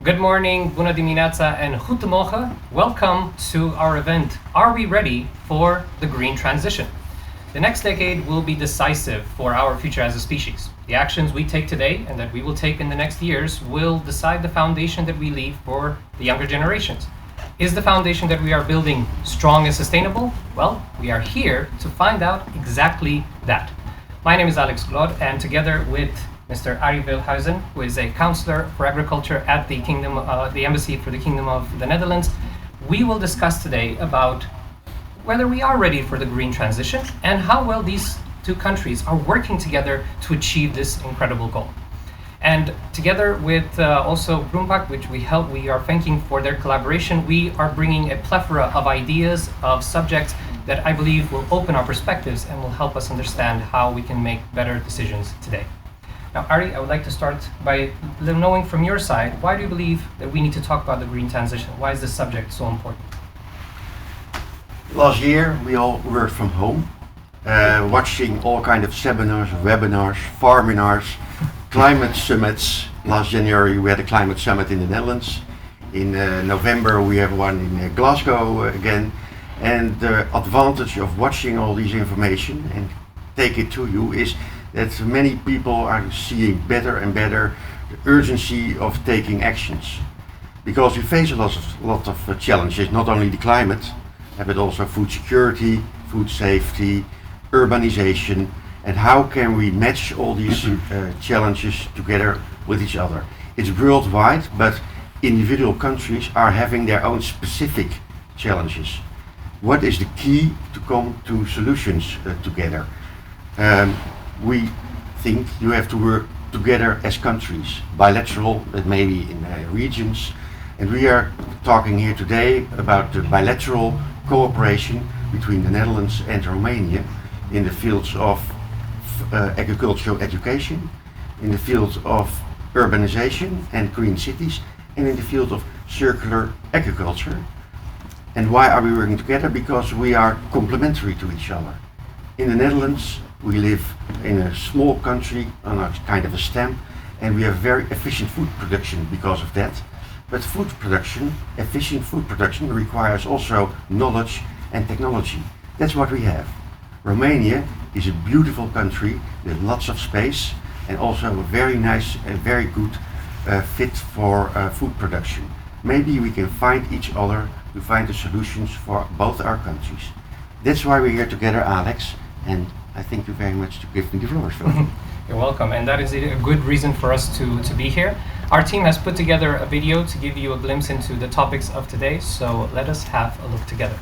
Good morning, bună dimineața, and goedemorgen. Welcome to our event, Are We Ready for the Green Transition? The next decade will be decisive for our future as a species. The actions we take today and that we will take in the next years will decide the foundation that we leave for the younger generations. Is the foundation that we are building strong and sustainable? Well, we are here to find out exactly that. My name is Alex Glod, and together with Mr. Arie Veldhuizen, who is a counselor for agriculture at the Embassy for the Kingdom of the Netherlands, we will discuss today about whether we are ready for the green transition and how well these two countries are working together to achieve this incredible goal. And together with also Groenpak, which we are thanking for their collaboration, we are bringing a plethora of ideas, of subjects that I believe will open our perspectives and will help us understand how we can make better decisions today. Now, Arie, I would like to start by knowing from your side, why do you believe that we need to talk about the green transition? Why is this subject so important? Last year, we all worked from home, watching all kind of seminars, webinars, farminars, climate summits. Last January, we had a climate summit in the Netherlands. In November, we have one in Glasgow again. And the advantage of watching all this information and take it to you is that many people are seeing better and better the urgency of taking actions. Because we face a lot of challenges, not only the climate, but also food security, food safety, urbanization, and how can we match all these challenges together with each other. It's worldwide, but individual countries are having their own specific challenges. What is the key to come to solutions together? We think you have to work together as countries, bilateral, but maybe in regions. And we are talking here today about the bilateral cooperation between the Netherlands and Romania in the fields of agricultural education, in the field of urbanization and green cities, and in the field of circular agriculture. And why are we working together? Because we are complementary to each other. In the Netherlands, we live in a small country on a kind of a stamp, and we have very efficient food production because of that. But efficient food production requires also knowledge and technology. That's what we have. Romania is a beautiful country with lots of space and also a very nice and very good fit for food production. Maybe we can find each other to find the solutions for both our countries. That's why we're here together, Alex, and I thank you very much to give me the floor. You're welcome, and that is a good reason for us to be here. Our team has put together a video to give you a glimpse into the topics of today, so let us have a look together.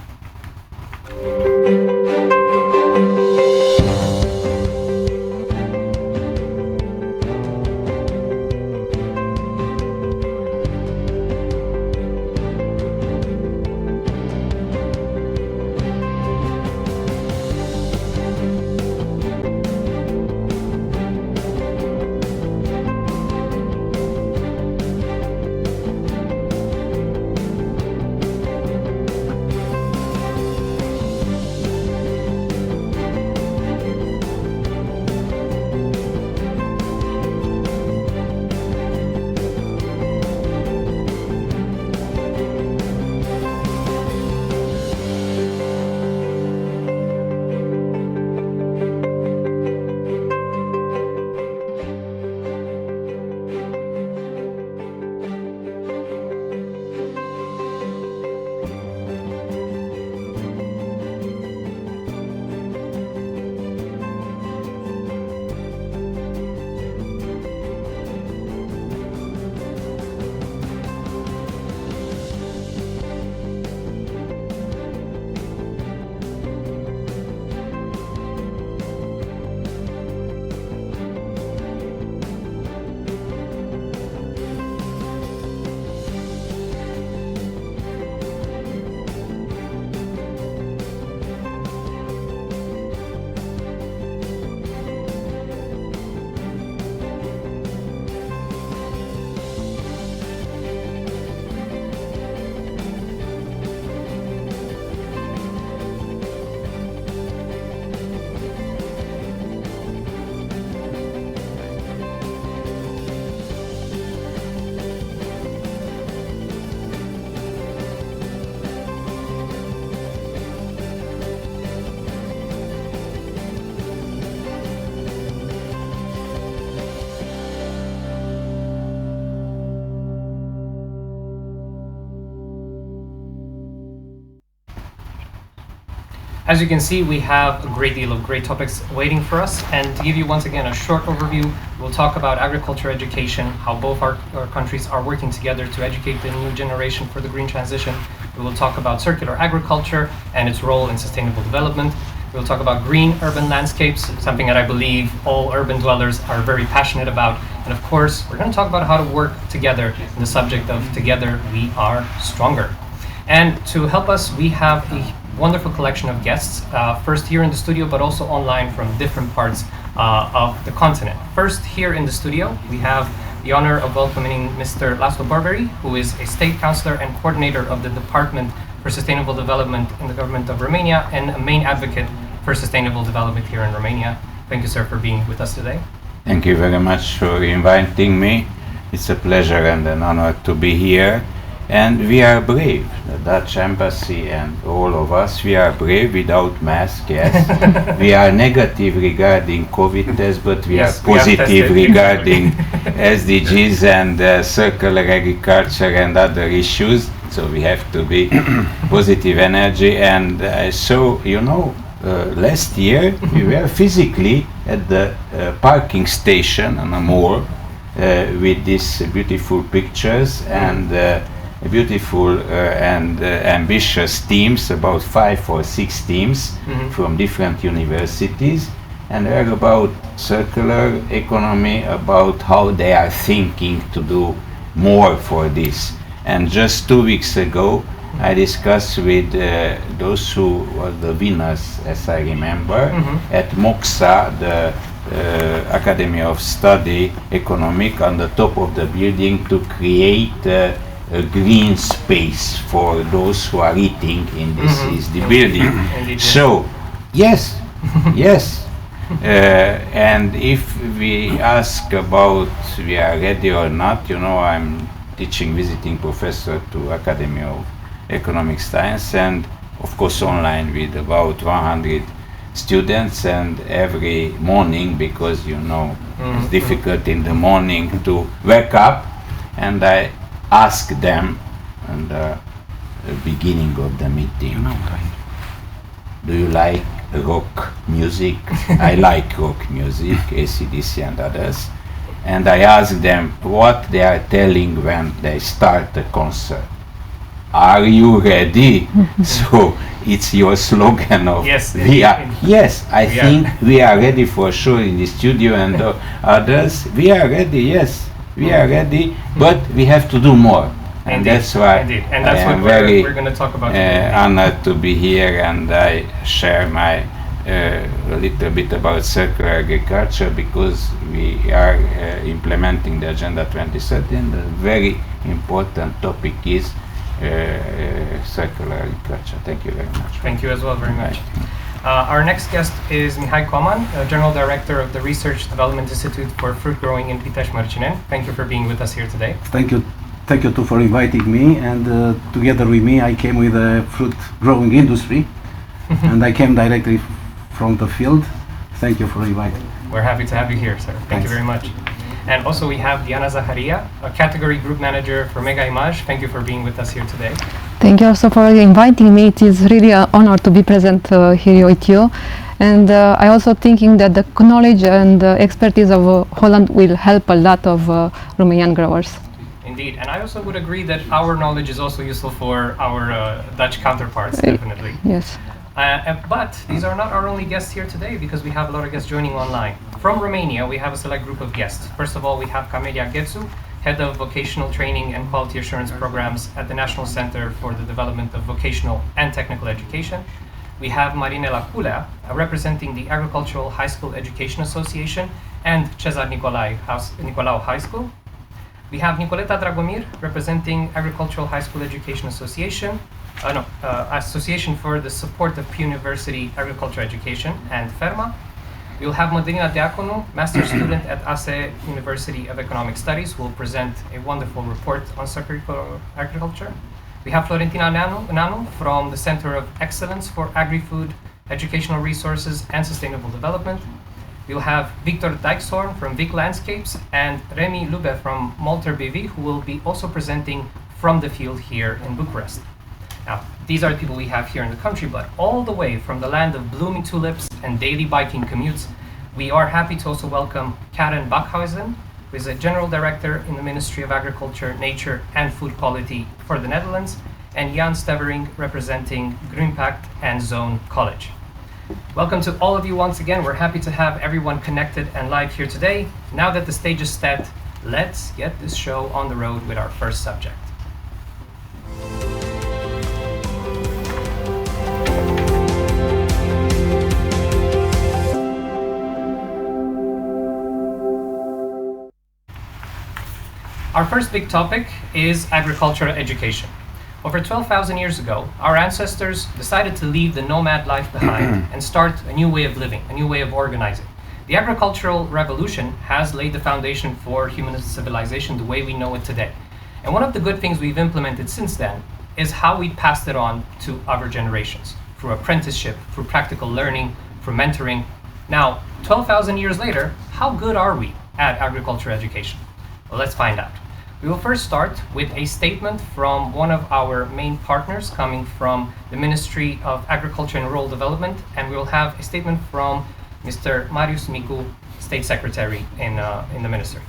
As you can see, we have a great deal of great topics waiting for us. And to give you once again a short overview, we'll talk about agriculture education, how both our countries are working together to educate the new generation for the green transition. We will talk about circular agriculture and its role in sustainable development. We'll talk about green urban landscapes, something that I believe all urban dwellers are very passionate about. And of course, we're going to talk about how to work together in the subject of Together We Are Stronger. And to help us, we have a wonderful collection of guests, first here in the studio, but also online from different parts of the continent. First, here in the studio, we have the honor of welcoming Mr. Laszlo Barberi, who is a state councillor and coordinator of the Department for Sustainable Development in the government of Romania and a main advocate for sustainable development here in Romania. Thank you, sir, for being with us today. Thank you very much for inviting me. It's a pleasure and an honor to be here. And we are brave, the Dutch embassy and all of us, we are brave without mask, yes. We are negative regarding COVID test, but we Yes, are positive regarding SDGs and circular agriculture and other issues. So we have to be positive energy. And so, last year we were physically at the parking station on a mall with these beautiful pictures and beautiful and ambitious teams, about 5 or 6 teams from different universities, and they're about circular economy, about how they are thinking to do more for this. And just 2 weeks ago, I discussed with those who were the winners, as I remember, at MOXA, the Academy of Study Economic, on the top of the building to create a green space for those who are eating in this is the building. So, yes, yes. And if we ask about we are ready or not, I'm teaching visiting professor to Academy of Economic Science, and of course online with about 100 students, and every morning, because it's difficult in the morning to wake up, and I ask them in the beginning of the meeting, do you like rock music? I like rock music, AC/DC and others. And I ask them what they are telling when they start a concert. Are you ready? So it's your slogan of yes, yes, I think we are ready for sure in the studio and others. We are ready, yes. We are ready, but we have to do more. And indeed, that's why and that's I am what very we're going to talk about today. honored to be here, and I share my a little bit about circular agriculture, because we are implementing the Agenda 2030, and a very important topic is circular agriculture. Thank you very much. Thank you as well very much. Our next guest is Mihai Coman, General Director of the Research Development Institute for Fruit Growing in Pitești-Mărcineni. Thank you for being with us here today. Thank you too for inviting me, and together with me I came with the fruit growing industry and I came directly from the field. Thank you for inviting. We're happy to have you here, sir. Thank you very much. And also we have Diana Zaharia, a category group manager for Mega Image. Thank you for being with us here today. Thank you also for inviting me. It is really an honor to be present here with you. And I also thinking that the knowledge and expertise of Holland will help a lot of Romanian growers. Indeed, and I also would agree that our knowledge is also useful for our Dutch counterparts, definitely. Yes. But these are not our only guests here today, because we have a lot of guests joining online. From Romania, we have a select group of guests. First of all, we have Camelia Ghețu, Head of Vocational Training and Quality Assurance Programs at the National Center for the Development of Vocational and Technical Education. We have Marinela Culea, representing the Agricultural High School Education Association and Cezar Nicolau High School. We have Nicoleta Dragomir, representing Agricultural High School Education Association, Association for the Support of Pre-University Agriculture Education, and FERMA. We will have Mădălina Deaconu, Master's Student at ASE University of Economic Studies, who will present a wonderful report on circular agriculture. We have Florentina Nanu from the Center of Excellence for Agri-Food, Educational Resources and Sustainable Development. We'll have Victor Dijkshorn from Vic Landscapes and Remi Lube from Malter BV, who will be also presenting from the field here in Bucharest. Now, These are the people we have here in the country, but all the way from the land of blooming tulips and daily biking commutes, we are happy to also welcome Arie Veldhuizen, who is a General Director in the Ministry of Agriculture, Nature and Food Quality for the Netherlands, and Jan Stevering, representing Greenpact and Zone College. Welcome to all of you once again. We're happy to have everyone connected and live here today. Now that the stage is set, let's get this show on the road with our first subject. Our first big topic is agricultural education. Over 12,000 years ago, our ancestors decided to leave the nomad life behind and start a new way of living, a new way of organizing. The agricultural revolution has laid the foundation for human civilization the way we know it today. And one of the good things we've implemented since then is how we passed it on to other generations, through apprenticeship, through practical learning, through mentoring. Now, 12,000 years later, how good are we at agricultural education? Well, let's find out. We will first start with a statement from one of our main partners coming from the Ministry of Agriculture and Rural Development, and we will have a statement from Mr. Marius Micu, State Secretary in the Ministry.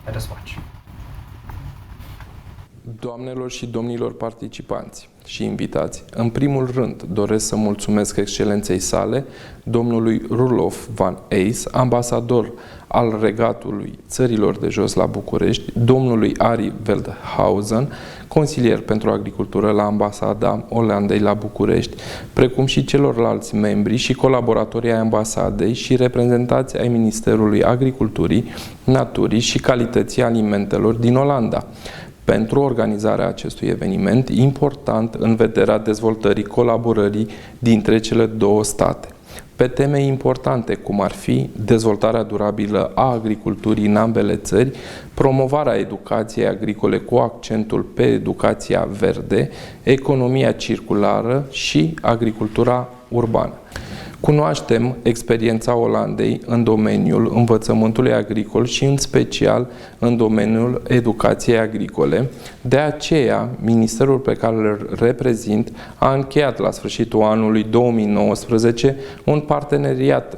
Let us watch. Doamnelor și domnilor participanți și invitați, în primul rând doresc să mulțumesc excelenței sale, domnului Roelof van Eys, ambasador al Regatului Țărilor de Jos la București, domnului Arie Veldhuizen, consilier pentru agricultură la Ambasada Olandei la București, precum și celorlalți membri și colaboratorii ai ambasadei și reprezentanți ai Ministerului Agriculturii, Naturii și Calității Alimentelor din Olanda, pentru organizarea acestui eveniment important în vederea dezvoltării colaborării dintre cele două state. Pe teme importante, cum ar fi dezvoltarea durabilă a agriculturii în ambele țări, promovarea educației agricole cu accentul pe educația verde, economia circulară și agricultura urbană. Cunoaștem experiența Olandei în domeniul învățământului agricol și în special în domeniul educației agricole. De aceea, ministerul pe care îl reprezint a încheiat la sfârșitul anului 2019 un parteneriat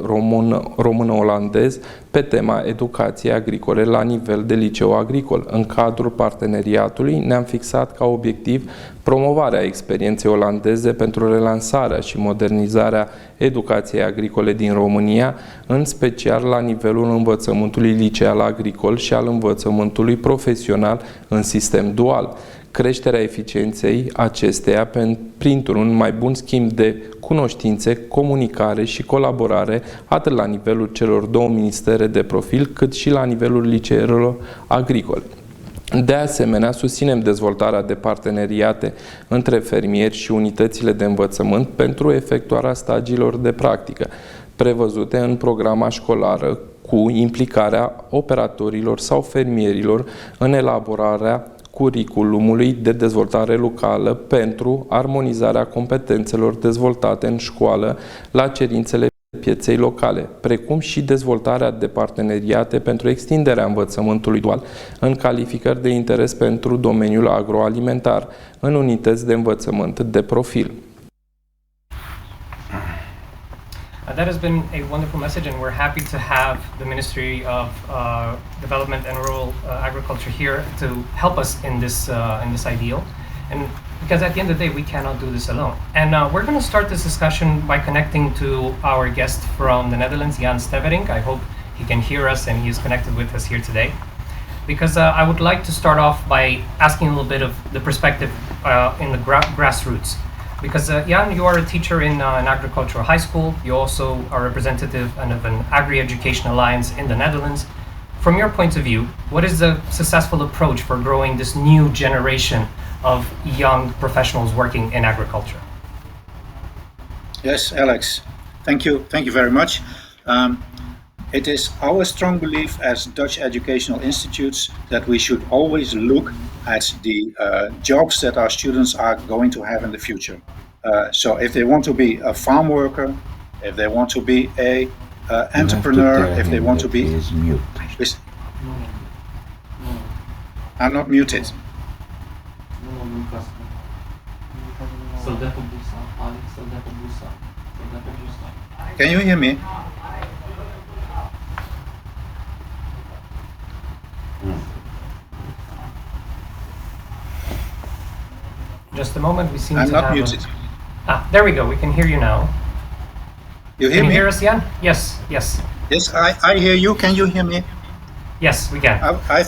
român-olandez pe tema educației agricole la nivel de liceu agricol. În cadrul parteneriatului ne-am fixat ca obiectiv promovarea experienței olandeze pentru relansarea și modernizarea educației agricole din România, în special la nivelul învățământului liceal agricol și al învățământului profesional în sistem dual. Creșterea eficienței acesteia printr-un mai bun schimb de cunoștințe, comunicare și colaborare atât la nivelul celor două ministere de profil, cât și la nivelul liceelor agricole. De asemenea, susținem dezvoltarea de parteneriate între fermieri și unitățile de învățământ pentru efectuarea stagiilor de practică, prevăzute în programa școlară, cu implicarea operatorilor sau fermierilor în elaborarea curiculumului de dezvoltare locală pentru armonizarea competențelor dezvoltate în școală la cerințele pieței locale, precum și dezvoltarea de parteneriate pentru extinderea învățământului dual în calificări de interes pentru domeniul agroalimentar, în unități de învățământ de profil. That has been a wonderful message, and we're happy to have the Ministry of Development and Rural Agriculture here to help us in this ideal. And because at the end of the day, we cannot do this alone. And we're going to start this discussion by connecting to our guest from the Netherlands, Jan Stevering. I hope he can hear us and he is connected with us here today. Because I would like to start off by asking a little bit of the perspective in the grassroots. Because Jan, you are a teacher in an agricultural high school. You also are representative of an agri-education alliance in the Netherlands. From your point of view, what is the successful approach for growing this new generation of young professionals working in agriculture? Yes, Alex, thank you very much. It is our strong belief as Dutch educational institutes that we should always look at the jobs that our students are going to have in the future. So if they want to be a farm worker, if they want to be a entrepreneur, if they want to be... I'm not muted. Can you hear me? Just a moment, we seem I'm to not have muted. There we go, we can hear you now. You hear Can you me? hear us, Jan? Yes, yes. Yes, I hear you. Can you hear me? Yes, we can. I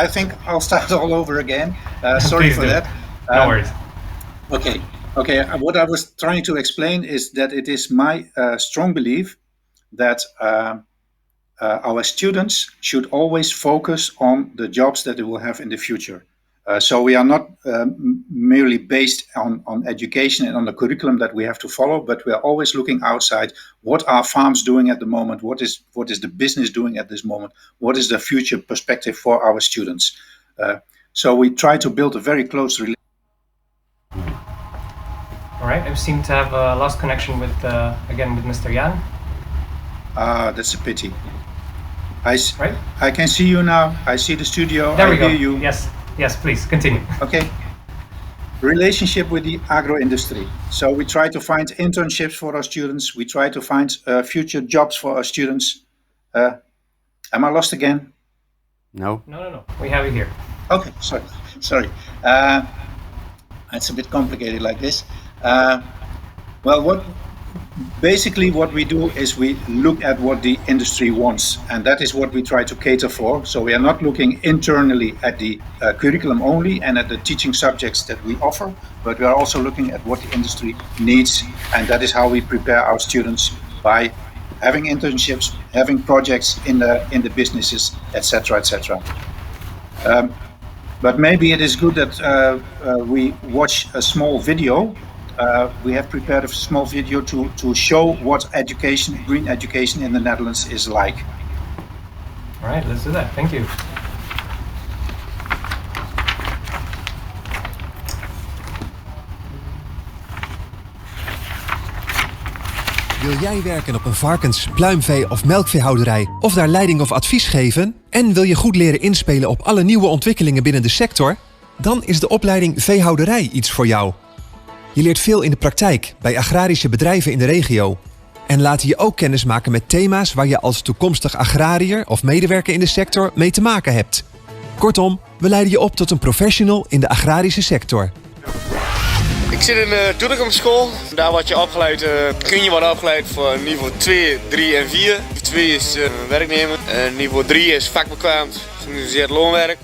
think I'll start all over again. Sorry Please for do. that. No worries. Okay. What I was trying to explain is that it is my strong belief that our students should always focus on the jobs that they will have in the future. So we are not merely based on education and on the curriculum that we have to follow, but we are always looking outside. What are farms doing at the moment? What is the business doing at this moment? What is the future perspective for our students? So we try to build a very close relationship. All right, I seem to have lost connection with Mr. Jan. That's a pity. Right? I can see you now. I see the studio. There we go. Hear you. Yes, please continue. Okay. Relationship with the agro industry. So we try to find internships for our students. We try to find future jobs for our students. Am I lost again? No. No. We have you here. Okay, sorry. It's a bit complicated like this. What we do is we look at what the industry wants, and that is what we try to cater for. So we are not looking internally at the curriculum only and at the teaching subjects that we offer, but we are also looking at what the industry needs, and that is how we prepare our students by having internships, having projects in the businesses, etc., etc. But maybe it is good that we watch a small video. We have prepared a small video to show what green education in the Netherlands is like. All right, let's do that. Thank you. Wil jij werken op een varkens-, pluimvee- of melkveehouderij of daar leiding of advies geven? En wil je goed leren inspelen op alle nieuwe ontwikkelingen binnen de sector? Dan is de opleiding veehouderij iets voor jou. Je leert veel in de praktijk bij agrarische bedrijven in de regio. En laten je ook kennis maken met thema's waar je als toekomstig agrariër of medewerker in de sector mee te maken hebt. Kortom, we leiden je op tot een professional in de agrarische sector. Ik zit in de Doetinchem school. Daar word je opgeleid, kun je worden opgeleid voor niveau 2, 3 en 4. Niveau 2 is werknemer. Niveau 3 is vakbekwaamd, georganiseerd loonwerk.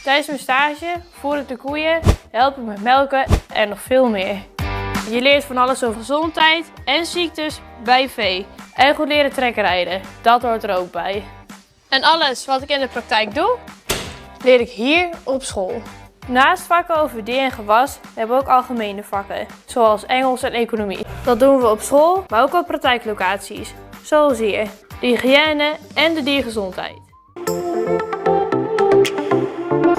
Tijdens mijn stage voer ik de koeien, help ik met melken en nog veel meer. Je leert van alles over gezondheid en ziektes bij vee. En goed leren trekkerrijden, dat hoort er ook bij. En alles wat ik in de praktijk doe, leer ik hier op school. Naast vakken over dier en gewas hebben we ook algemene vakken, zoals Engels en economie. Dat doen we op school, maar ook op praktijklocaties, zoals hier, de hygiëne en de diergezondheid.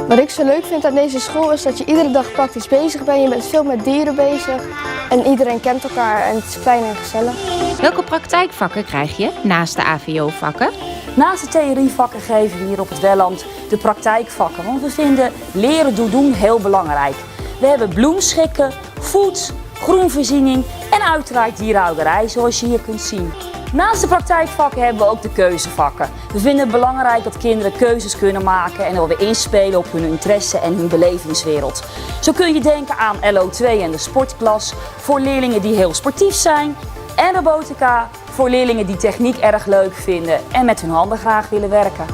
Wat ik zo leuk vind aan deze school is dat je iedere dag praktisch bezig bent. Je bent veel met dieren bezig en iedereen kent elkaar en het is fijn en gezellig. Welke praktijkvakken krijg je naast de AVO-vakken? Naast de theorievakken geven we hier op het Welland de praktijkvakken, want we vinden leren doen heel belangrijk. We hebben bloemschikken, voed, groenvoorziening en uiteraard dierhouderij, zoals je hier kunt zien. Naast de praktijkvakken hebben we ook de keuzevakken. We vinden het belangrijk dat kinderen keuzes kunnen maken en dat we inspelen op hun interesse en hun belevingswereld. Zo kun je denken aan LO2 en de sportklas voor leerlingen die heel sportief zijn en robotica voor leerlingen die techniek erg leuk vinden en met hun handen graag willen werken.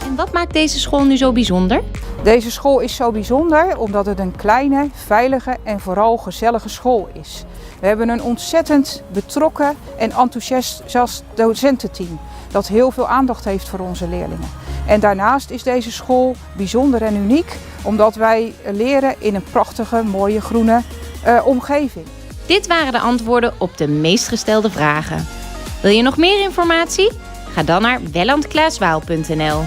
En wat maakt deze school nu zo bijzonder? Deze school is zo bijzonder omdat het een kleine, veilige en vooral gezellige school is. We hebben een ontzettend betrokken en enthousiast docententeam dat heel veel aandacht heeft voor onze leerlingen. En daarnaast is deze school bijzonder en uniek omdat wij leren in een prachtige, mooie groene omgeving. Dit waren de antwoorden op de meest gestelde vragen. Wil je nog meer informatie? Ga dan naar wellandklaaswaal.nl.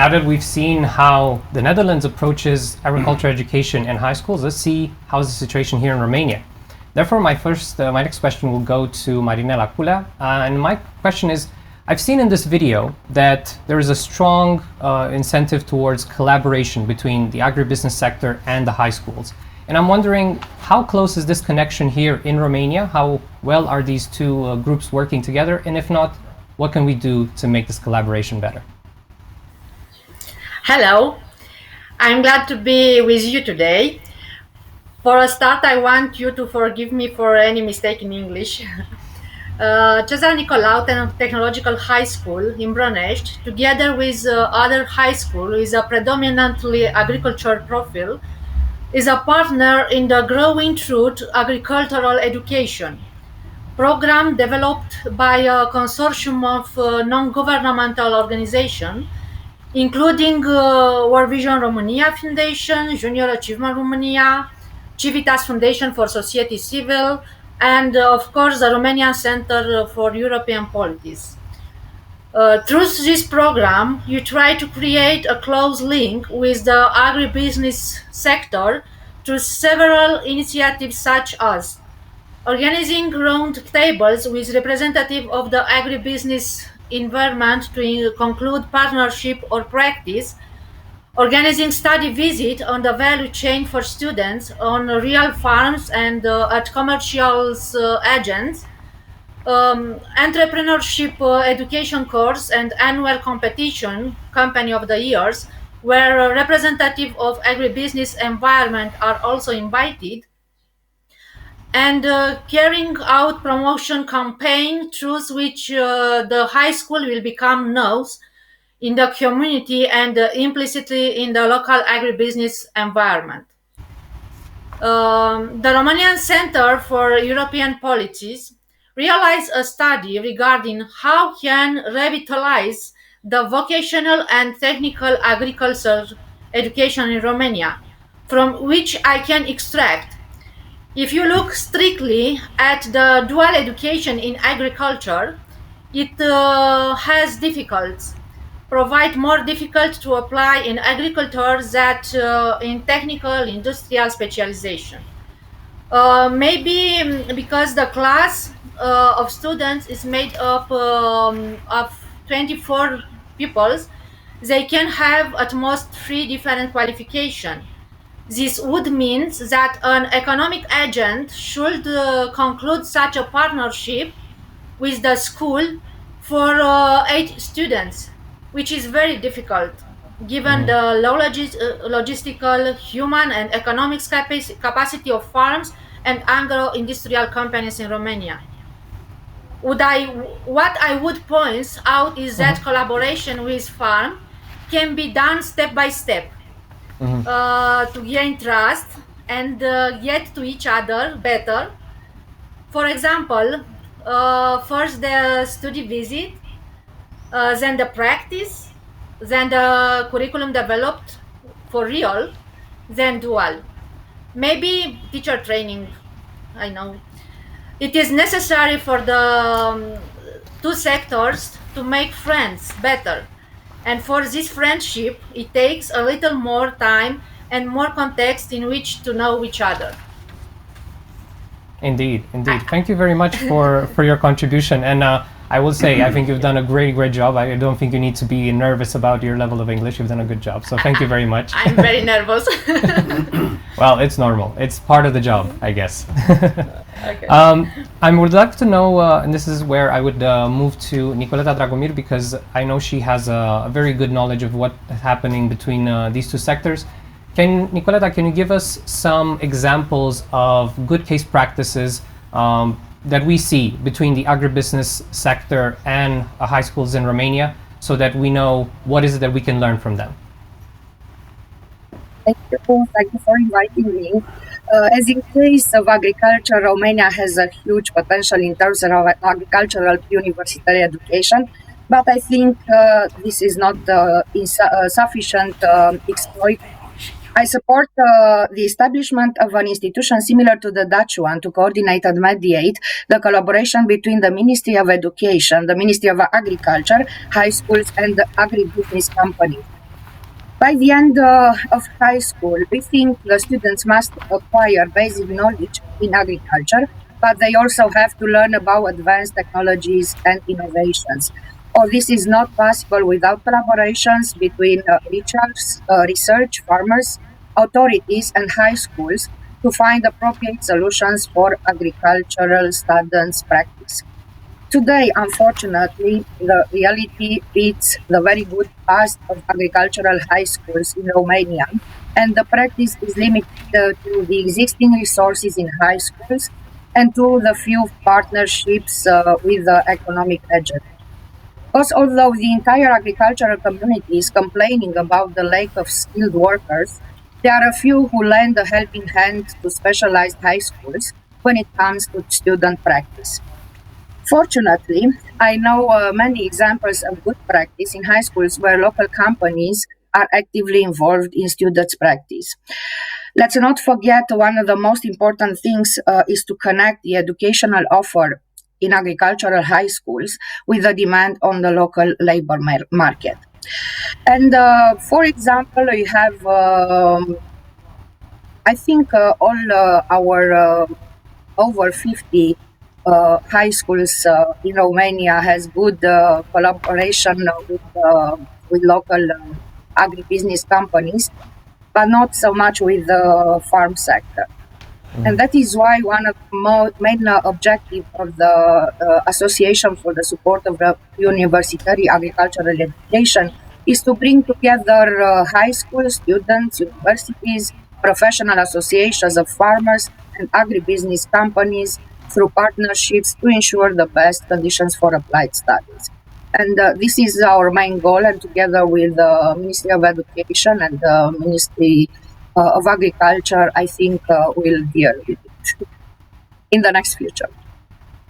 now that we've seen how the Netherlands approaches agriculture education in high schools, let's see how's the situation here in Romania. Therefore, my next question will go to Marinela Culea, and my question is, I've seen in this video that there is a strong incentive towards collaboration between the agribusiness sector and the high schools. And I'm wondering, how close is this connection here in Romania? How well are these two groups working together? And if not, what can we do to make this collaboration better? Hello, I'm glad to be with you today. For a start, I want you to forgive me for any mistake in English. Cezar Nicolau Technological High School in Brănești, together with other high school with a predominantly agriculture profile, is a partner in the Growing Truth Agricultural Education program developed by a consortium of non-governmental organizations, including World Vision Romania Foundation, Junior Achievement Romania, Civitas Foundation for Society Civil, and of course the Romanian Center for European Policies. Through this program, you try to create a close link with the agribusiness sector through several initiatives such as organizing round tables with representatives of the agribusiness environment to conclude partnership or practice, organizing study visit on the value chain for students on real farms and at commercial agents, entrepreneurship education course and annual competition, Company of the Years, where representatives of agribusiness environment are also invited, and carrying out promotion campaign through which the high school will become known in the community and implicitly in the local agribusiness environment. The Romanian Center for European Policies realized a study regarding how can revitalize the vocational and technical agriculture education in Romania, from which I can extract. If you look strictly at the dual education in agriculture, it has difficulties. Provide more difficult to apply in agriculture than in technical industrial specialization. Maybe because the class of students is made up of 24 pupils, they can have at most 3 different qualifications. This would mean that an economic agent should conclude such a partnership with the school for 8 students, which is very difficult given the low logistical, human and economic capacity of farms and agro-industrial companies in Romania. What I would point out is that collaboration with farm can be done step by step to gain trust and get to each other better. For example, first the study visit, then the practice, then the curriculum developed for real, then dual. Maybe teacher training, I know. It is necessary for the two sectors to make friends better. And for this friendship, it takes a little more time and more context in which to know each other. Indeed. Thank you very much for your contribution. And I will say, I think you've done a great job. I don't think you need to be nervous about your level of English. You've done a good job. So thank you very much. I'm very nervous. Well, it's normal. It's part of the job, I guess. Okay. I would like to know, and this is where I would move to Nicoleta Dragomir, because I know she has a very good knowledge of what is happening between these two sectors. Nicoleta, can you give us some examples of good case practices that we see between the agribusiness sector and high schools in Romania, so that we know what is it that we can learn from them? Thank you for inviting me. As in case of agriculture, Romania has a huge potential in terms of agricultural university education, but I think this is not sufficient exploit. I support the establishment of an institution similar to the Dutch one to coordinate and mediate the collaboration between the Ministry of Education, the Ministry of Agriculture, high schools, and the agribusiness companies. By the end of high school, we think the students must acquire basic knowledge in agriculture, but they also have to learn about advanced technologies and innovations. Or this is not possible without collaborations between research, farmers, authorities, and high schools to find appropriate solutions for agricultural students' practice. Today, unfortunately, the reality beats the very good past of agricultural high schools in Romania, and the practice is limited to the existing resources in high schools and to the few partnerships with the economic agent. Because although the entire agricultural community is complaining about the lack of skilled workers, there are a few who lend a helping hand to specialized high schools when it comes to student practice. Fortunately, I know many examples of good practice in high schools where local companies are actively involved in students' practice. Let's not forget one of the most important things is to connect the educational offer in agricultural high schools with the demand on the local labor market. And for example, we have, I think, all our over 50 high schools in Romania has good collaboration with local agribusiness companies, but not so much with the farm sector. And that is why one of the main objectives of the Association for the Support of the University Agricultural Education is to bring together high school students, universities, professional associations of farmers, and agribusiness companies through partnerships to ensure the best conditions for applied studies. And this is our main goal, and together with the Ministry of Education and the Ministry of Agriculture, I think we'll deal with it in the next future.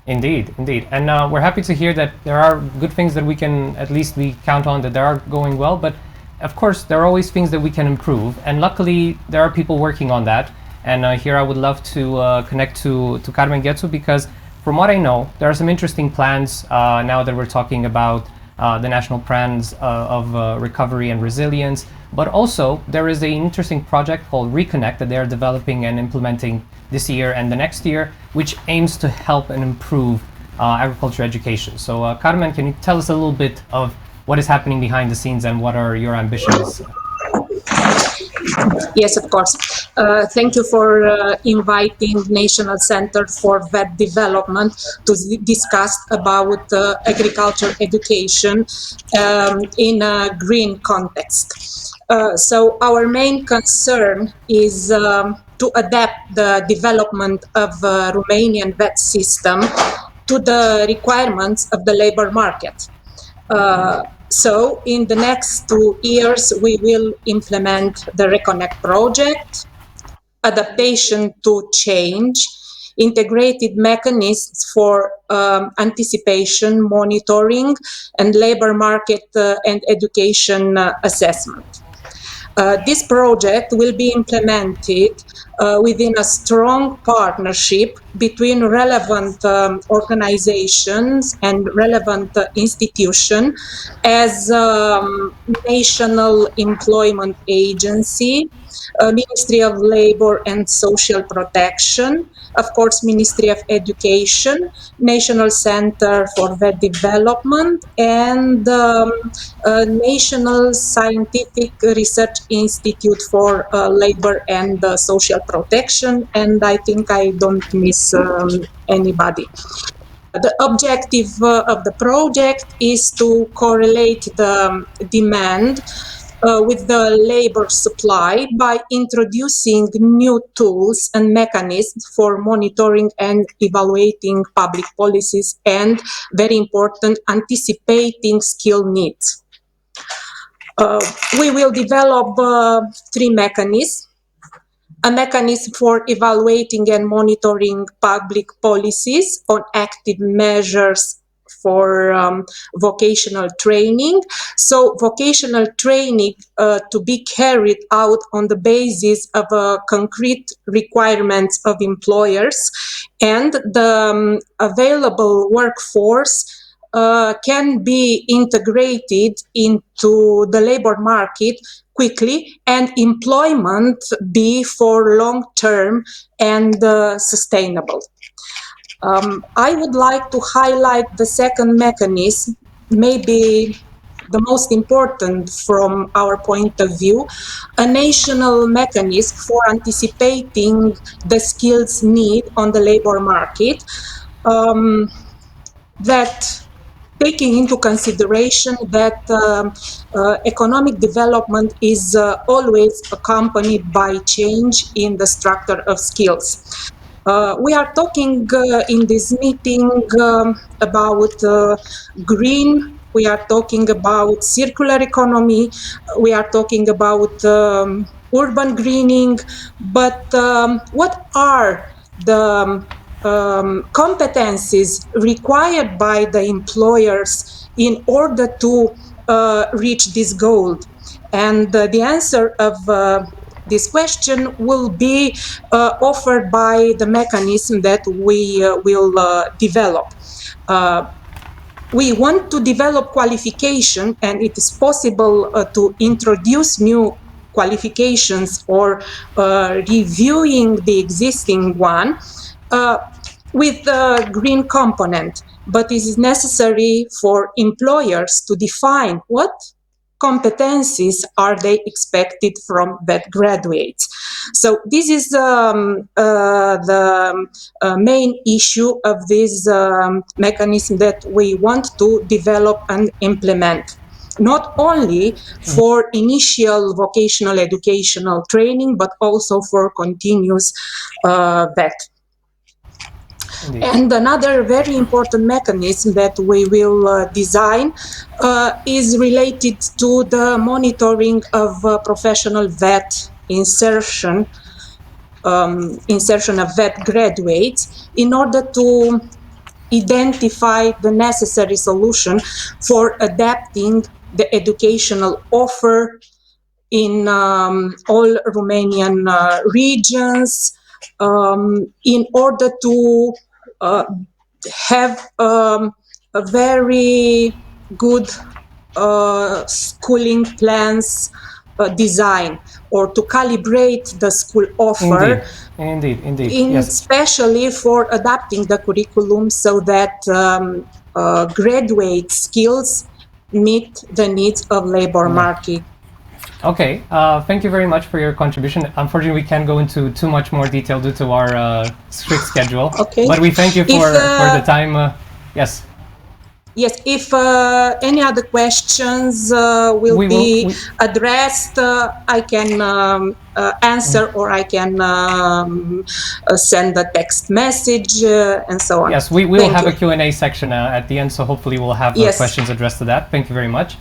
Indeed, indeed. And we're happy to hear that there are good things that we can, at least we count on that they are going well, but of course there are always things that we can improve, and luckily there are people working on that. And here I would love to connect to Carmen Ghețu, because from what I know, there are some interesting plans now that we're talking about the national plans of recovery and resilience, but also there is an interesting project called Reconnect that they are developing and implementing this year and the next year, which aims to help and improve agriculture education. So Carmen, can you tell us a little bit of what is happening behind the scenes and what are your ambitions? Yes, of course. Thank you for inviting National Center for Vet Development to discuss about agriculture education in a green context. So our main concern is to adapt the development of Romanian vet system to the requirements of the labor market. So in the next 2 years, we will implement the Reconnect project, adaptation to change, integrated mechanisms for anticipation, monitoring, and labor market and education assessment. This project will be implemented within a strong partnership between relevant organizations and relevant institutions as National Employment Agency, Ministry of Labor and Social Protection, of course, Ministry of Education, National Center for Vet Development, and National Scientific Research Institute for Labor and Social Protection, and I think I don't miss anybody. The objective of the project is to correlate the demand with the labor supply by introducing new tools and mechanisms for monitoring and evaluating public policies and, very important, anticipating skill needs. We will develop 3 mechanisms. A mechanism for evaluating and monitoring public policies on active measures for vocational training. So vocational training to be carried out on the basis of concrete requirements of employers, and the available workforce can be integrated into the labor market quickly and employment be for long term and sustainable. I would like to highlight the second mechanism, maybe the most important from our point of view, a national mechanism for anticipating the skills need on the labor market, that taking into consideration that economic development is always accompanied by change in the structure of skills. We are talking in this meeting about green, we are talking about circular economy, we are talking about urban greening, but what are the competencies required by the employers in order to reach this goal? And the answer of this question will be offered by the mechanism that we will develop. We want to develop qualification, and it is possible to introduce new qualifications or reviewing the existing one with the green component, but it is necessary for employers to define what competencies are they expected from that graduates. So this is the main issue of this mechanism that we want to develop and implement. Not only for initial vocational educational training, but also for continuous VET. Indeed. And another very important mechanism that we will design is related to the monitoring of professional VET insertion of VET graduates in order to identify the necessary solution for adapting the educational offer in all Romanian regions in order to have a very good schooling plans design, or to calibrate the school offer. Indeed, yes. Especially for adapting the curriculum so that graduate skills meet the needs of labor market. Okay, thank you very much for your contribution. Unfortunately, we can't go into too much more detail due to our strict schedule. Okay. But we thank you for the time. Yes. Yes, if any other questions will be addressed, I can answer, or I can send a text message and so on. Yes, we will have a Q&A section at the end, so hopefully we'll have questions addressed to that. Thank you very much.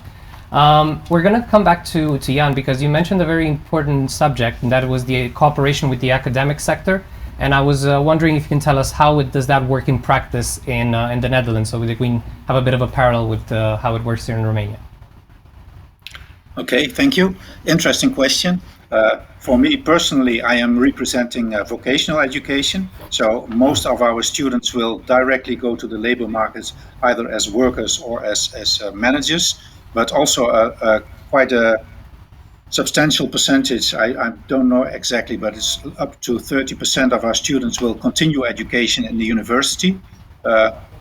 We're going to come back to Jan, because you mentioned a very important subject, and that was the cooperation with the academic sector. And I was wondering if you can tell us how does that work in practice in the Netherlands, so that we can have a bit of a parallel with how it works here in Romania. Okay, thank you. Interesting question. For me personally, I am representing vocational education. So most of our students will directly go to the labor markets, either as workers or as managers, but also quite a substantial percentage, I don't know exactly, but it's up to 30% of our students will continue education in the university.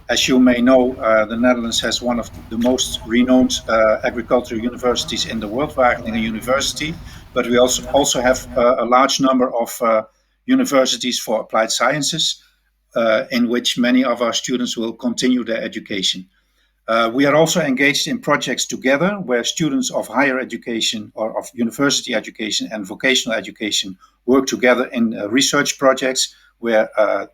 As you may know, the Netherlands has one of the most renowned agricultural universities in the world, Wageningen University, but we also have a large number of universities for applied sciences, in which many of our students will continue their education. We are also engaged in projects together where students of higher education or of university education and vocational education work together in research projects where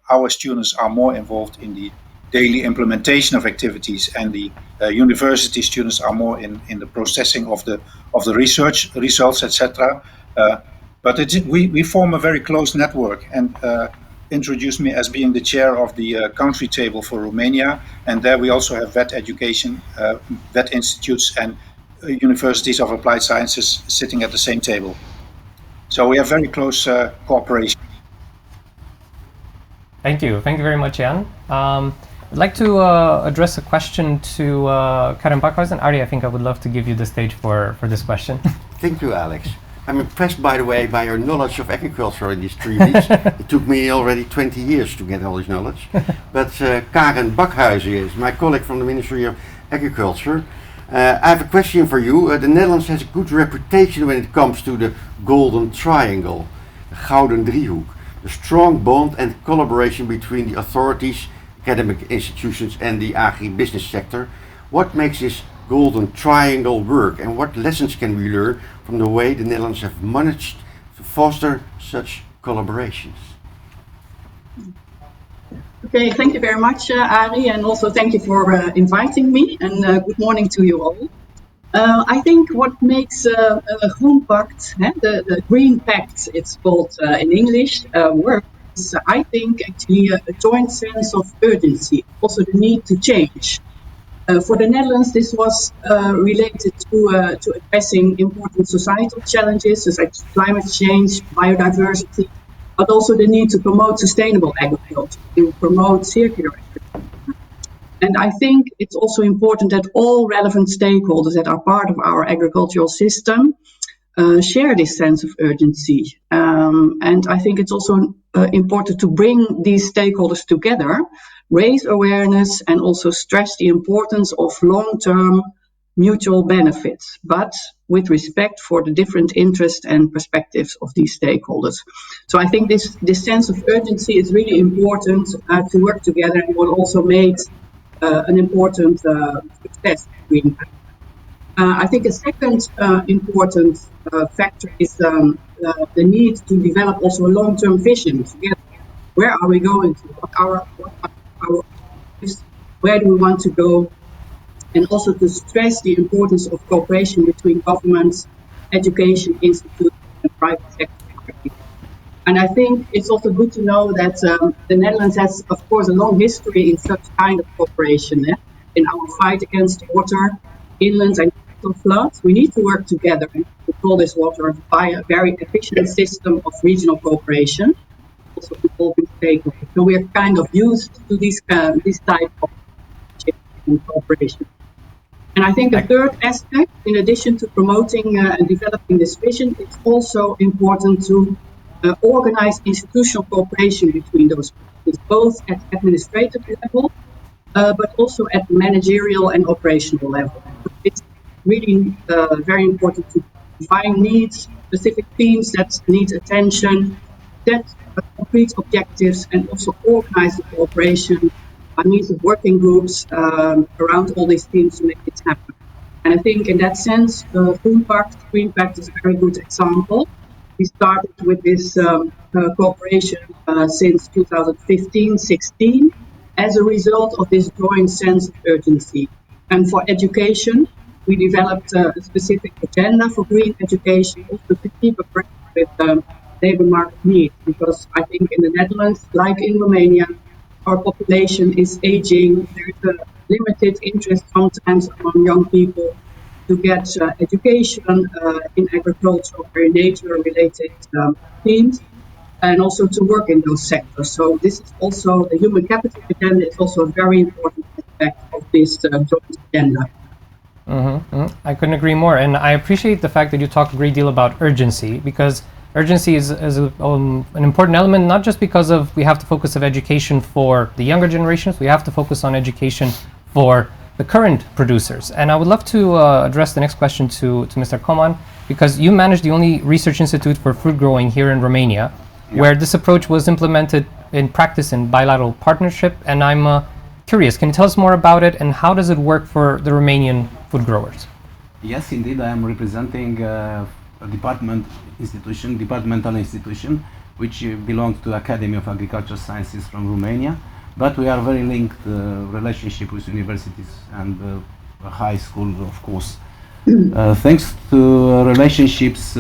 our students are more involved in the daily implementation of activities, and the university students are more in the processing of the research results, etc. But we form a very close network, and introduced me as being the chair of the country table for Romania, and there we also have VET education, VET institutes and universities of applied sciences sitting at the same table. So we have very close cooperation. Thank you very much, Jan. I'd like to address a question to Karen Veldhuizen. Arie, I think I would love to give you the stage for this question. Thank you, Alex. I'm impressed, by the way, by your knowledge of agriculture in these 3 weeks. It took me already 20 years to get all this knowledge. But Karen Veldhuizen is my colleague from the Ministry of Agriculture. I have a question for you. The Netherlands has a good reputation when it comes to the golden triangle, the gouden driehoek, the strong bond and collaboration between the authorities, academic institutions and the agri-business sector. What makes this golden triangle work, and what lessons can we learn from the way the Netherlands have managed to foster such collaborations? Okay, thank you very much, Arie, and also thank you for inviting me, and good morning to you all. I think what makes Groen Pact, the Green Pact, it's called in English, work, is I think actually a joint sense of urgency, also the need to change. For the Netherlands, this was related to addressing important societal challenges such as climate change, biodiversity, but also the need to promote sustainable agriculture, to promote circular agriculture. And I think it's also important that all relevant stakeholders that are part of our agricultural system share this sense of urgency. And I think it's also important to bring these stakeholders together, raise awareness, and also stress the importance of long-term mutual benefits, but with respect for the different interests and perspectives of these stakeholders. So I think this sense of urgency is really important to work together, and what also made an important success between them. I think a second important factor is the need to develop also a long-term vision together. Where are we going to? What are our lives? Where do we want to go? And also to stress the importance of cooperation between governments, education institutions, and private sector. And I think it's also good to know that the Netherlands has, of course, a long history in such kind of cooperation. In our fight against water, inland and coastal floods, we need to work together and control this water by a very efficient system of regional cooperation, also involving stakeholders. So we are kind of used to this type of cooperation. And I think the third aspect, in addition to promoting and developing this vision, it's also important to organize institutional cooperation between those parties, both at administrative level, but also at managerial and operational level. It's really very important to define needs, specific themes that need attention, set concrete objectives, and also organize the cooperation by means of working groups around all these themes to make it happen. And I think in that sense, Green Pact is a very good example. We started with this cooperation since 2015-16 as a result of this growing sense of urgency. And for education, we developed a specific agenda for green education, also to keep abreast with labor market needs, because I think in the Netherlands, like in Romania, our population is aging. There's a limited interest sometimes among young people to get education in agriculture or in nature-related themes, and also to work in those sectors. So this is also, the human capital agenda is also a very important aspect of this joint agenda. I couldn't agree more, and I appreciate the fact that you talk a great deal about urgency, because urgency is an important element, not just because of we have to focus on education for the younger generations, we have to focus on education for the current producers. And I would love to address the next question to Mr. Koman, because you manage the only research institute for fruit growing here in Romania, where this approach was implemented in practice in bilateral partnership. And I'm curious, can you tell us more about it, and how does it work for the Romanian food growers? Yes, indeed, I am representing a departmental institution, which belongs to the Academy of Agricultural Sciences from Romania, but we are very linked relationship with universities and high school, of course. Thanks to relationships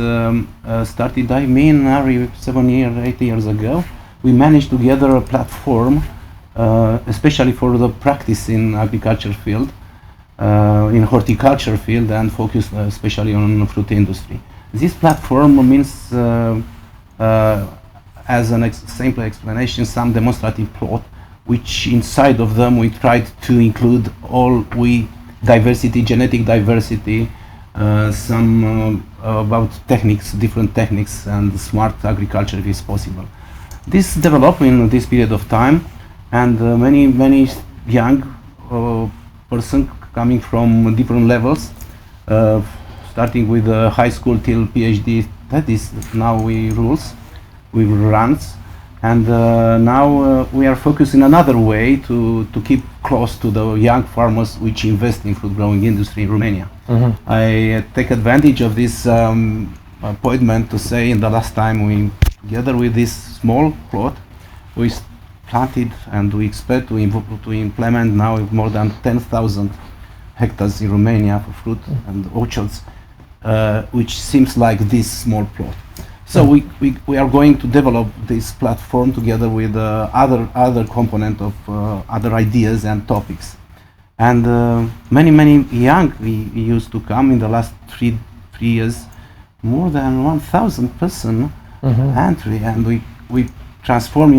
started, I mean, 8 years ago, we managed to gather a platform, especially for the practice in agriculture field, in horticulture field, and focused especially on fruit industry. This platform means, as an simple explanation, some demonstrative plot which inside of them we tried to include all diversity, genetic diversity, some about techniques, different techniques, and smart agriculture if it's possible. This developed in this period of time, and many young persons coming from different levels, starting with high school till PhD. That is now we runs, and now we are focusing another way to keep close to the young farmers which invest in fruit growing industry in Romania. I take advantage of this appointment to say in the last time we, together with this small plot, we planted and we expect to implement now more than 10,000 hectares in Romania for fruit and orchards, which seems like this small plot. So we are going to develop this platform together with other component of other ideas and topics. And many young we used to come in the last three years, more than 1,000 person entry, and we transform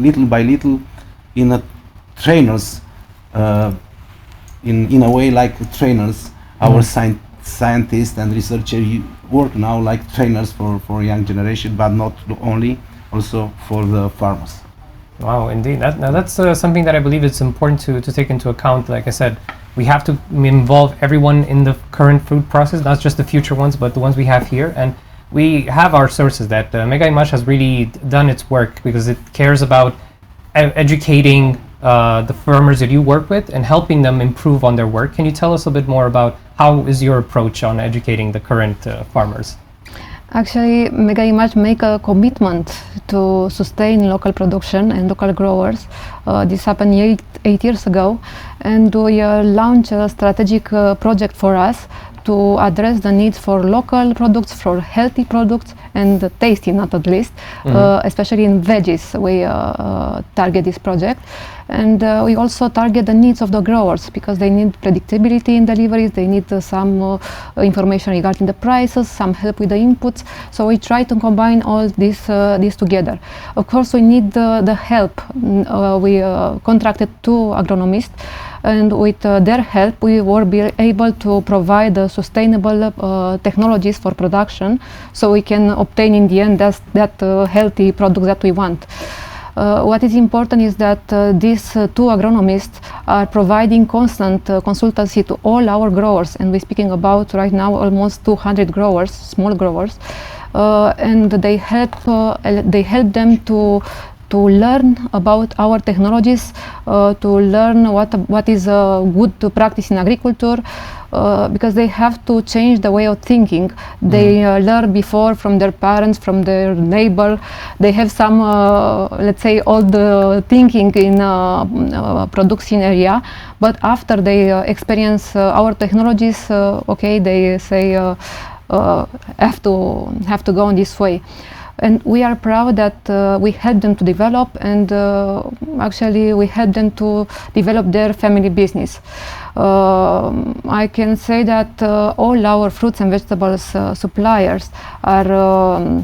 little by little in a trainers, in a way like trainers. Our scientists and researchers work now like trainers for young generation, but not only, also for the farmers. Wow, indeed. That's something that I believe it's important to take into account. Like I said, we have to involve everyone in the current food process, not just the future ones, but the ones we have here. And we have our sources that Mega Image has really done its work, because it cares about educating the farmers that you work with and helping them improve on their work. Can you tell us a bit more about how is your approach on educating the current farmers? Actually, Mega Image make a commitment to sustain local production and local growers. This happened eight years ago, and we launched a strategic project for us to address the needs for local products, for healthy products, and tasty, not at least, especially in veggies. We target this project, and we also target the needs of the growers, because they need predictability in deliveries, they need some information regarding the prices, some help with the inputs. So we try to combine all this together. Of course, we need the help. We contracted 2 agronomists, and with their help we were able to provide sustainable technologies for production, so we can obtain in the end that healthy product that we want. What is important is that these 2 agronomists are providing constant consultancy to all our growers, and we're speaking about right now almost 200 growers, small growers, and they help them to learn about our technologies, to learn what is good practice in agriculture, because they have to change the way of thinking. They learn before from their parents, from their neighbor. They have some, let's say, old thinking in production area, but after they experience our technologies, okay, they say have to go in this way. And we are proud that we help them to develop, and actually we help them to develop their family business. I can say that all our fruits and vegetables suppliers are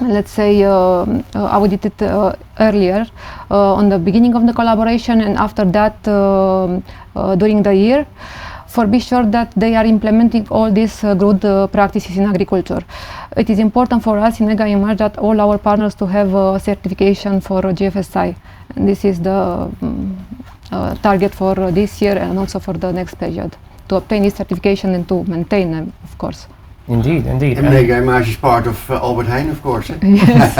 let's say audited earlier on the beginning of the collaboration, and after that during the year, for be sure that they are implementing all these good practices in agriculture. It is important for us in Mega Image that all our partners to have certification for GFSI, and this is the target for this year and also for the next period, to obtain this certification and to maintain them, of course. Indeed. And Mega Image is part of Albert Heijn, of course. Yes.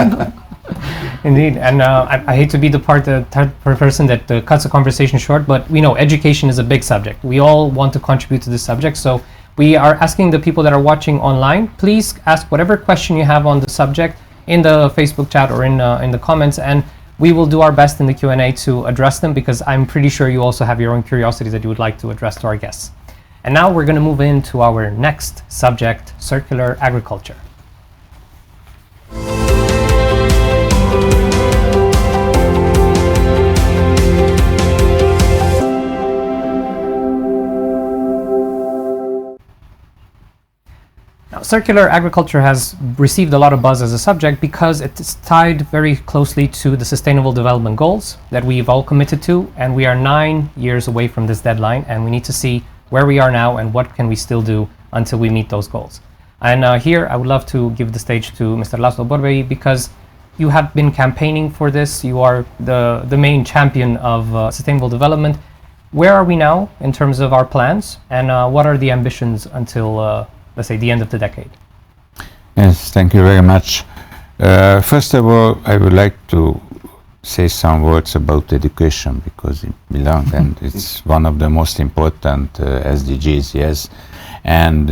Indeed, and I hate to be the person that cuts the conversation short, but we know education is a big subject. We all want to contribute to this subject, so we are asking the people that are watching online, please ask whatever question you have on the subject in the Facebook chat or in the comments, and we will do our best in the Q&A to address them, because I'm pretty sure you also have your own curiosities that you would like to address to our guests. And now we're going to move into our next subject, circular agriculture. circular agriculture has received a lot of buzz as a subject because it's tied very closely to the Sustainable Development Goals that we've all committed to, and we are 9 years away from this deadline, and we need to see where we are now and what can we still do until we meet those goals. And here I would love to give the stage to Mr. Laszlo Borbély, because you have been campaigning for this. You are the main champion of sustainable development. Where are we now in terms of our plans, and what are the ambitions until, let's say, the end of the decade? Yes, thank you very much. First of all, I would like to say some words about education, because it belongs and it's one of the most important SDGs, yes. And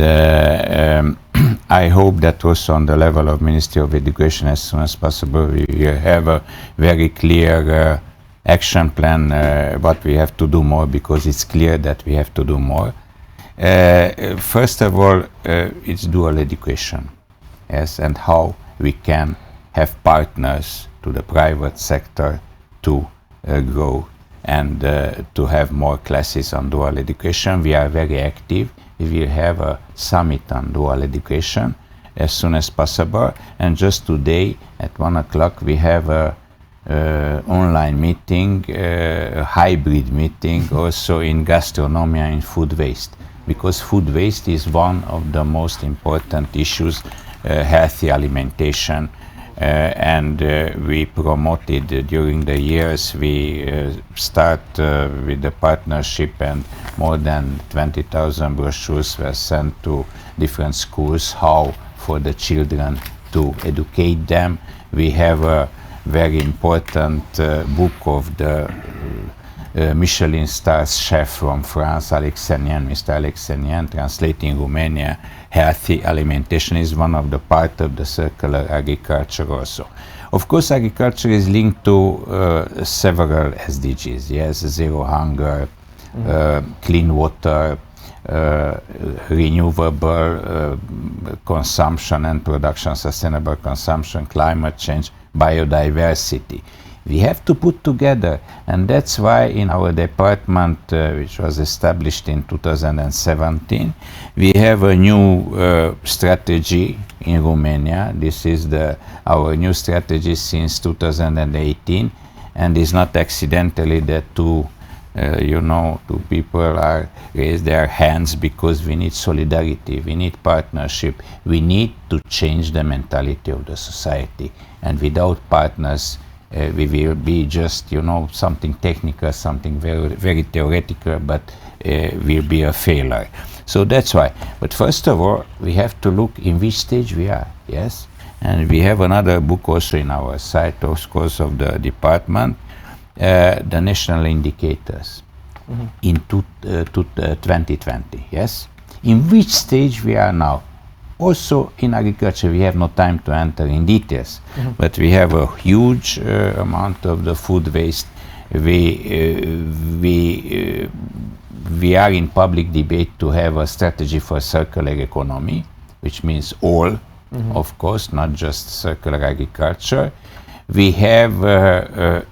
I hope that also on the level of Ministry of Education, as soon as possible, we have a very clear action plan what we have to do more, because it's clear that we have to do more. First of all, it's dual education, yes, and how we can have partners to the private sector to grow and to have more classes on dual education. We are very active. We will have a summit on dual education as soon as possible, and just today at 1 o'clock we have a online meeting, a hybrid meeting also in gastronomy and food waste, because food waste is one of the most important issues, healthy alimentation, and we promoted during the years. We start with the partnership, and more than 20,000 brochures were sent to different schools, how for the children to educate them. We have a very important book of the Michelin stars chef from France, Mr. Alex Glod, translating Romania. Healthy alimentation is one of the part of the circular agriculture also. Of course, agriculture is linked to several SDGs, yes, zero hunger, clean water, renewable consumption and production, sustainable consumption, climate change, biodiversity. We have to put together, and that's why in our department, which was established in 2017, we have a new strategy in Romania. This is our new strategy since 2018, and it's not accidentally that two people are raise their hands, because we need solidarity, we need partnership, we need to change the mentality of the society, and without partners we will be just, something technical, something very, very theoretical, but will be a failure. So that's why. But first of all, we have to look in which stage we are, yes? And we have another book also in our site, of course, of the department, the national indicators in 2020, yes? In which stage we are now? Also in agriculture, we have no time to enter in details, but we have a huge amount of the food waste. We are in public debate to have a strategy for circular economy, which means all, of course, not just circular agriculture. We have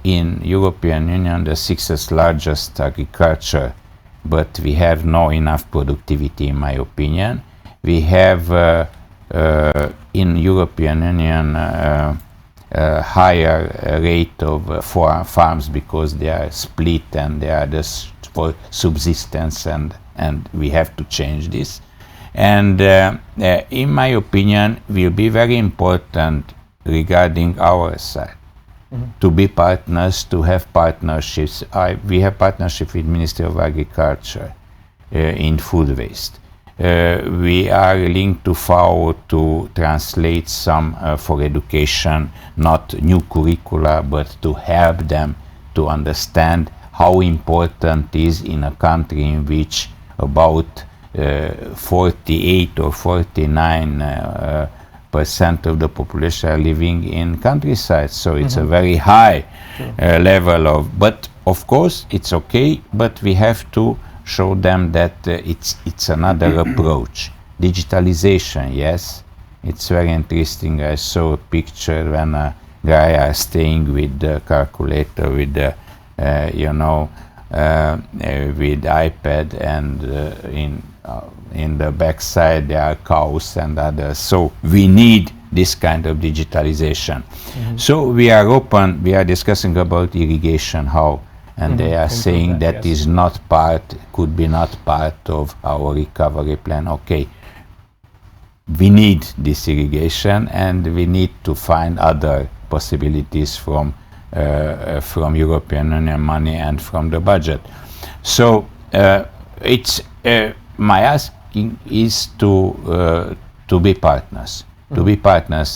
in European Union the 6th largest agriculture, but we have no enough productivity, in my opinion. We have in European Union a higher rate of farms, because they are split and they are just for subsistence, and we have to change this. And in my opinion, will be very important regarding our side to be partners, to have partnerships. We have partnership with Ministry of Agriculture in food waste. We are linked to FAO to translate some for education, not new curricula, but to help them to understand how important it is in a country in which about 48 or 49% of the population are living in countryside. So it's a very high level of, but of course it's okay, but we have to show them that it's another approach. Digitalization, yes, it's very interesting. I saw a picture when a guy are staying with the calculator, with the with iPad, and in in the backside there are cows and others. So we need this kind of digitalization. So we are open, we are discussing about irrigation, how, and they are saying that is not part, could be not part of our recovery plan. Okay, we need this irrigation and we need to find other possibilities from European Union money and from the budget. So it's my asking is to be partners,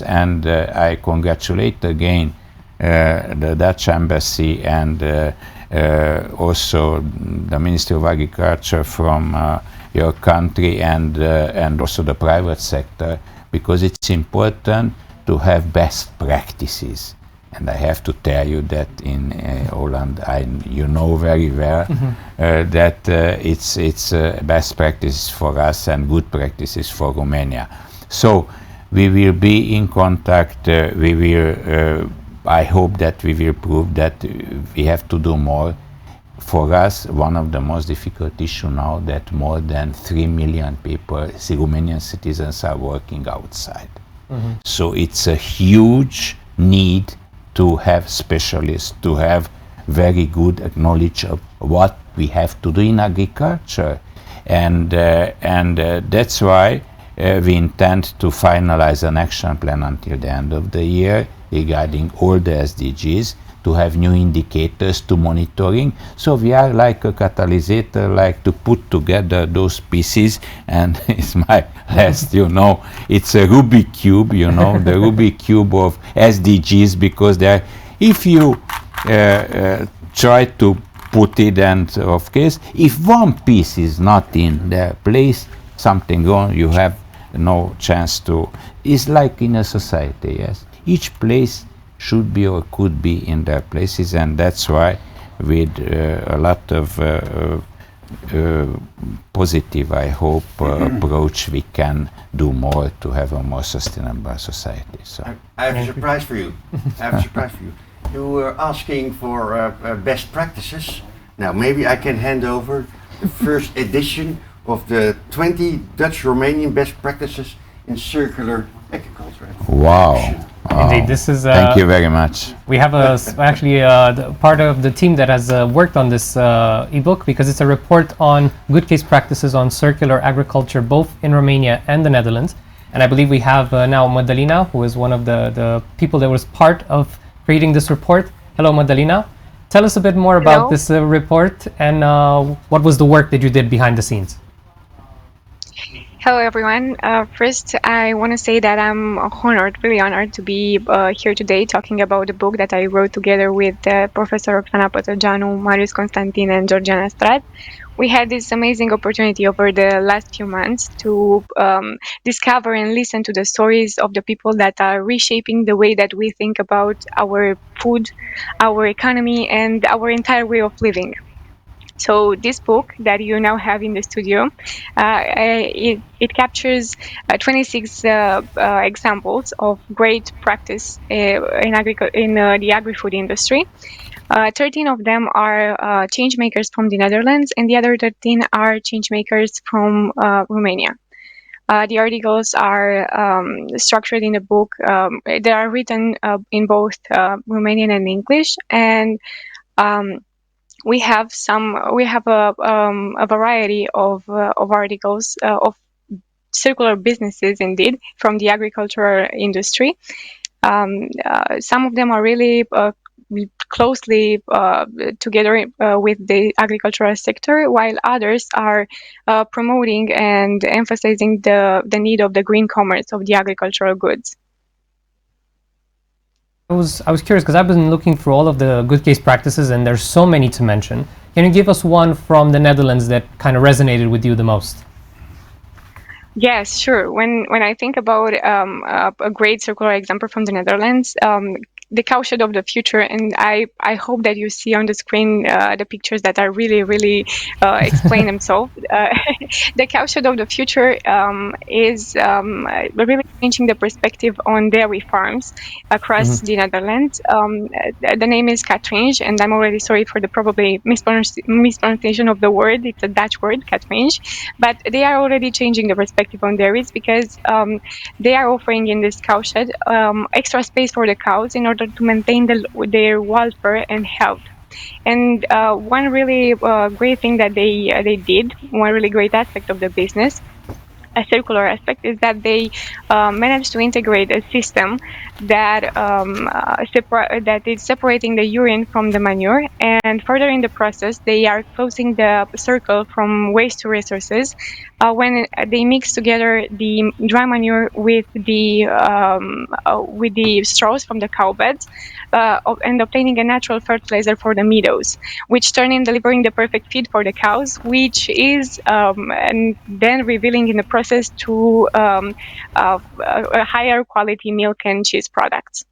and I congratulate again the Dutch embassy and also the Ministry of Agriculture from your country and also the private sector, because it's important to have best practices. And I have to tell you that in Holland, you know very well that it's best practices for us and good practices for Romania. So we will be in contact. We will. I hope that we will prove that we have to do more. For us, one of the most difficult issues now that more than 3 million people, Romanian citizens, are working outside. So it's a huge need to have specialists, to have very good knowledge of what we have to do in agriculture. And that's why we intend to finalize an action plan until the end of the year regarding all the SDGs, to have new indicators to monitoring. So we are like a catalyst, like to put together those pieces, and it's my last, it's a Rubik cube, the Rubik cube of SDGs, because if you try to put it, and of course, if one piece is not in their place, something wrong, you have no chance to. It's like in a society, yes. Each place should be or could be in their places, and that's why with a lot of positive, I hope, approach, we can do more to have a more sustainable society. So I have a surprise for you. You were asking for best practices. Now maybe I can hand over the first edition of the 20 Dutch-Romanian best practices in circular agriculture. Wow. Indeed, this is. Thank you very much. We have actually part of the team that has worked on this ebook, because it's a report on good case practices on circular agriculture, both in Romania and the Netherlands. And I believe we have now Madalina, who is one of the people that was part of creating this report. Hello, Madalina. Tell us a bit more about this report and what was the work that you did behind the scenes. Hello everyone. First, I want to say that I'm really honored to be here today talking about the book that I wrote together with Professor Oksana Pătăgeanu, Marius Constantin and Georgiana Strat. We had this amazing opportunity over the last few months to discover and listen to the stories of the people that are reshaping the way that we think about our food, our economy, and our entire way of living. So this book that you now have in the studio, it captures 26 examples of great practice in the agri-food industry. 13 of them are change makers from the Netherlands, and the other 13 are change makers from Romania. The articles are structured in the book. They are written in both Romanian and English, and we have a variety of articles of circular businesses, indeed, from the agricultural industry. Some of them are really closely together with the agricultural sector, while others are promoting and emphasizing the need of the green commerce of the agricultural goods. I was curious, because I've been looking through all of the good case practices, and there's so many to mention. Can you give us one from the Netherlands that kind of resonated with you the most? Yes, sure. When I think about a great circular example from the Netherlands, the cowshed of the future, and I hope that you see on the screen the pictures that are really explain themselves. The cowshed of the future is really changing the perspective on dairy farms across the Netherlands. The name is Katringe, and I'm already sorry for the probably mispronunciation of the word. It's a Dutch word, Katringe, but they are already changing the perspective on dairies because they are offering in this cowshed extra space for the cows in order to maintain their welfare and health. And one really great thing that they did, one really great aspect of the business, a circular aspect, is that they managed to integrate a system that that is separating the urine from the manure, and further in the process they are closing the circle from waste to resources when they mix together the dry manure with the straws from the cow beds and obtaining a natural fertilizer for the meadows, which turn in delivering the perfect feed for the cows, which is and then revealing in the process to a higher quality milk and cheese products.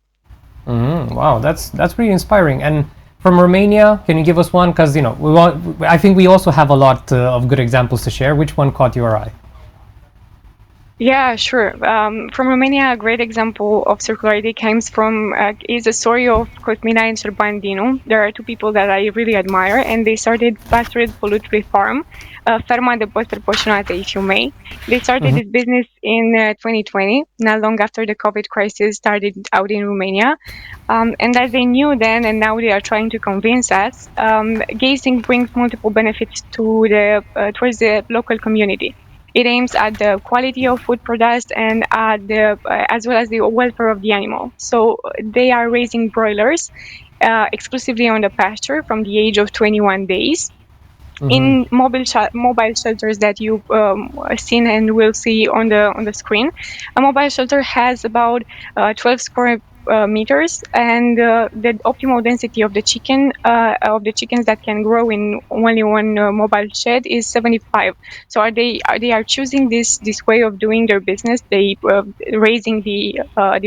Wow, that's really inspiring. And from Romania, can you give us one? Because I think we also have a lot of good examples to share. Which one caught your eye? Yeah, sure. From Romania, a great example of circularity is the story of Cosmina and Șerban Dinu. There are two people that I really admire, and they started Pastured Poultry Farm, Ferma de Păsări Poșonate, if you may. They started this business in 2020, not long after the COVID crisis started out in Romania. And as they knew then, and now they are trying to convince us, gazing brings multiple benefits towards the local community. It aims at the quality of food produced and as well as the welfare of the animal. So they are raising broilers exclusively on the pasture from the age of 21 days. In mobile shelters that you've seen and will see on the screen. A mobile shelter has about 12 square meters, and the optimal density of the chickens that can grow in only one mobile shed is 75. So they are choosing this way of doing their business. They raising the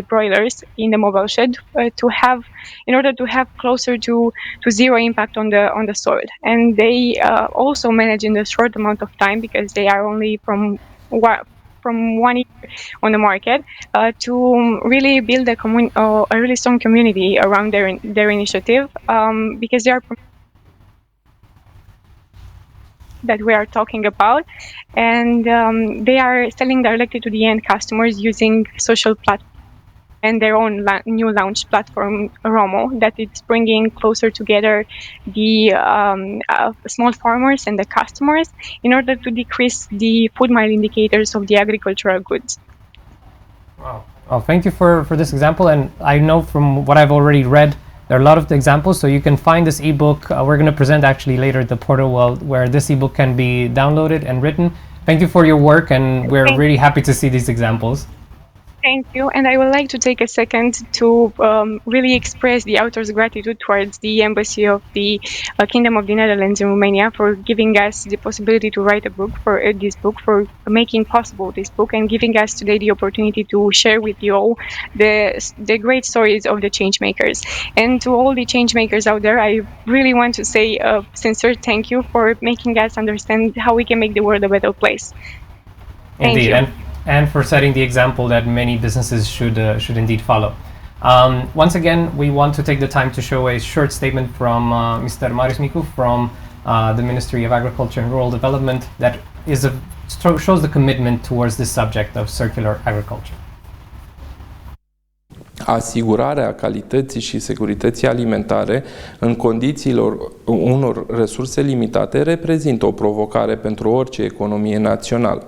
broilers in the mobile shed in order to have closer to zero impact on the soil, and they also manage in a short amount of time, because they are only from 1 year on the market, to really build a really strong community around their initiative, because they are that we are talking about, and they are selling directly to the end customers using social platforms and their own new launch platform, Romo, that it's bringing closer together the small farmers and the customers in order to decrease the food mile indicators of the agricultural goods. Wow. Well, thank you for this example. And I know from what I've already read, there are a lot of examples. So you can find this ebook. We're going to present actually later at the portal where this ebook can be downloaded and written. Thank you for your work, and we're really happy to see these examples. Thank you, and I would like to take a second to really express the author's gratitude towards the Embassy of the Kingdom of the Netherlands in Romania for giving us the possibility to write a book, for making possible this book, and giving us today the opportunity to share with you all the great stories of the change makers. And to all the change makers out there, I really want to say a sincere thank you for making us understand how we can make the world a better place. Thank Indeed. you. And for setting the example that many businesses should indeed follow. Once again, we want to take the time to show a short statement from Mr. Marius Micu from the Ministry of Agriculture and Rural Development that shows the commitment towards this subject of circular agriculture. Asigurarea calității și securității alimentare în condițiilor unor resurse limitate reprezintă o provocare pentru orice economie națională.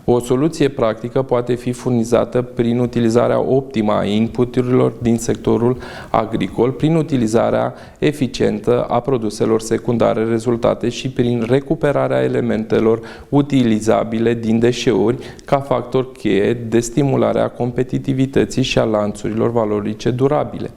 O soluție practică poate fi furnizată prin utilizarea optimă a inputurilor din sectorul agricol, prin utilizarea eficientă a produselor secundare rezultate și prin recuperarea elementelor utilizabile din deșeuri ca factor cheie de stimulare a competitivității și a lanțurilor valorice durabile.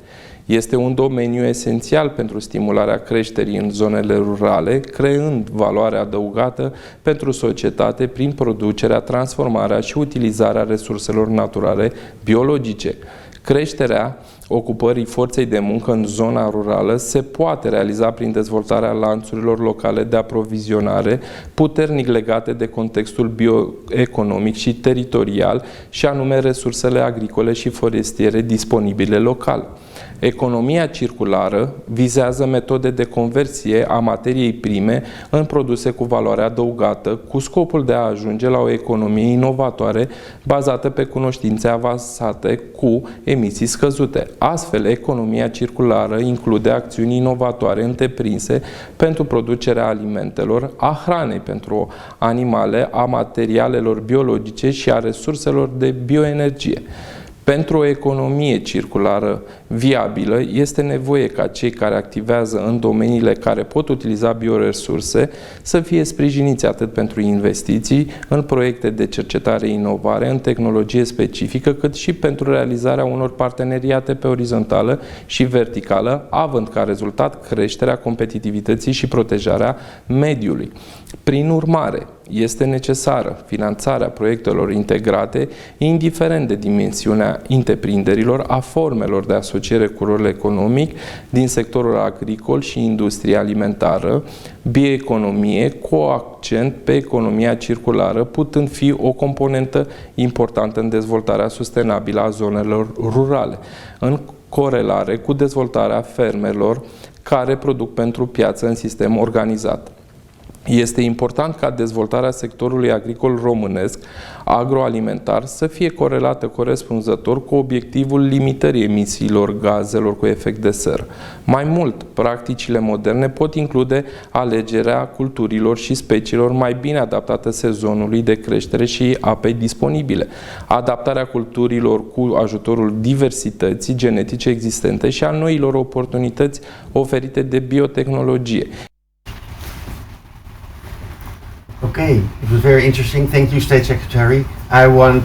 Este un domeniu esențial pentru stimularea creșterii în zonele rurale, creând valoare adăugată pentru societate prin producerea, transformarea și utilizarea resurselor naturale biologice. Creșterea ocupării forței de muncă în zona rurală se poate realiza prin dezvoltarea lanțurilor locale de aprovizionare puternic legate de contextul bioeconomic și teritorial, și anume resursele agricole și forestiere disponibile local. Economia circulară vizează metode de conversie a materiei prime în produse cu valoare adăugată, cu scopul de a ajunge la o economie inovatoare bazată pe cunoștințe avansate cu emisii scăzute. Astfel, economia circulară include acțiuni inovatoare întreprinse pentru producerea alimentelor, a hranei pentru animale, a materialelor biologice și a resurselor de bioenergie. Pentru o economie circulară viabilă, este nevoie ca cei care activează în domeniile care pot utiliza bioresurse să fie sprijiniți atât pentru investiții în proiecte de cercetare-inovare, în tehnologie specifică, cât și pentru realizarea unor parteneriate pe orizontală și verticală, având ca rezultat creșterea competitivității și protejarea mediului. Prin urmare, este necesară finanțarea proiectelor integrate, indiferent de dimensiunea întreprinderilor, a formelor de asociere cu rolul economic din sectorul agricol și industria alimentară, bioeconomie, cu accent pe economia circulară, putând fi o componentă importantă în dezvoltarea sustenabilă a zonelor rurale, în corelare cu dezvoltarea fermelor care produc pentru piață în sistem organizat. Este important ca dezvoltarea sectorului agricol românesc, agroalimentar, să fie corelată corespunzător cu obiectivul limitării emisiilor gazelor cu efect de seră. Mai mult, practicile moderne pot include alegerea culturilor și speciilor mai bine adaptate sezonului de creștere și apei disponibile, adaptarea culturilor cu ajutorul diversității genetice existente și a noilor oportunități oferite de biotehnologie. Okay, it was very interesting. Thank you, State Secretary. I want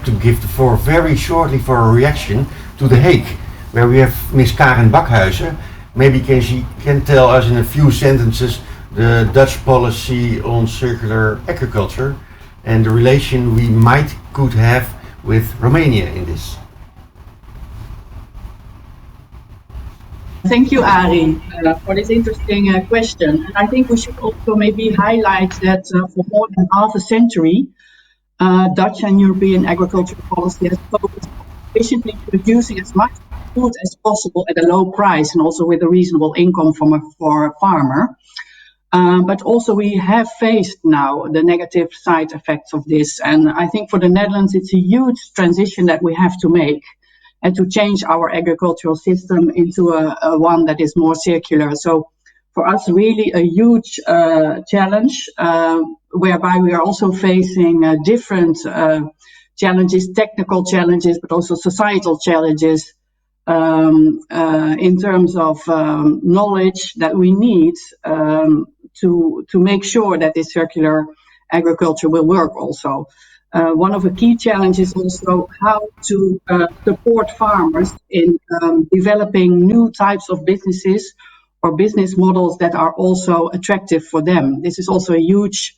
to give the floor very shortly for a reaction to The Hague, where we have Ms. Karen Bakhuizen. Maybe she can tell us in a few sentences the Dutch policy on circular agriculture and the relation we could have with Romania in this. Thank you, Arie, for this interesting question. And I think we should also maybe highlight that for more than half a century, Dutch and European agricultural policy has focused on efficiently producing as much food as possible at a low price and also with a reasonable income for a farmer. But also we have faced now the negative side effects of this. And I think for the Netherlands, it's a huge transition that we have to make, and to change our agricultural system into a one that is more circular. So for us, really a huge challenge, whereby we are also facing different challenges, technical challenges, but also societal challenges in terms of knowledge that we need to make sure that this circular agriculture will work also. One of the key challenges is also how to support farmers in developing new types of businesses or business models that are also attractive for them. This is also a huge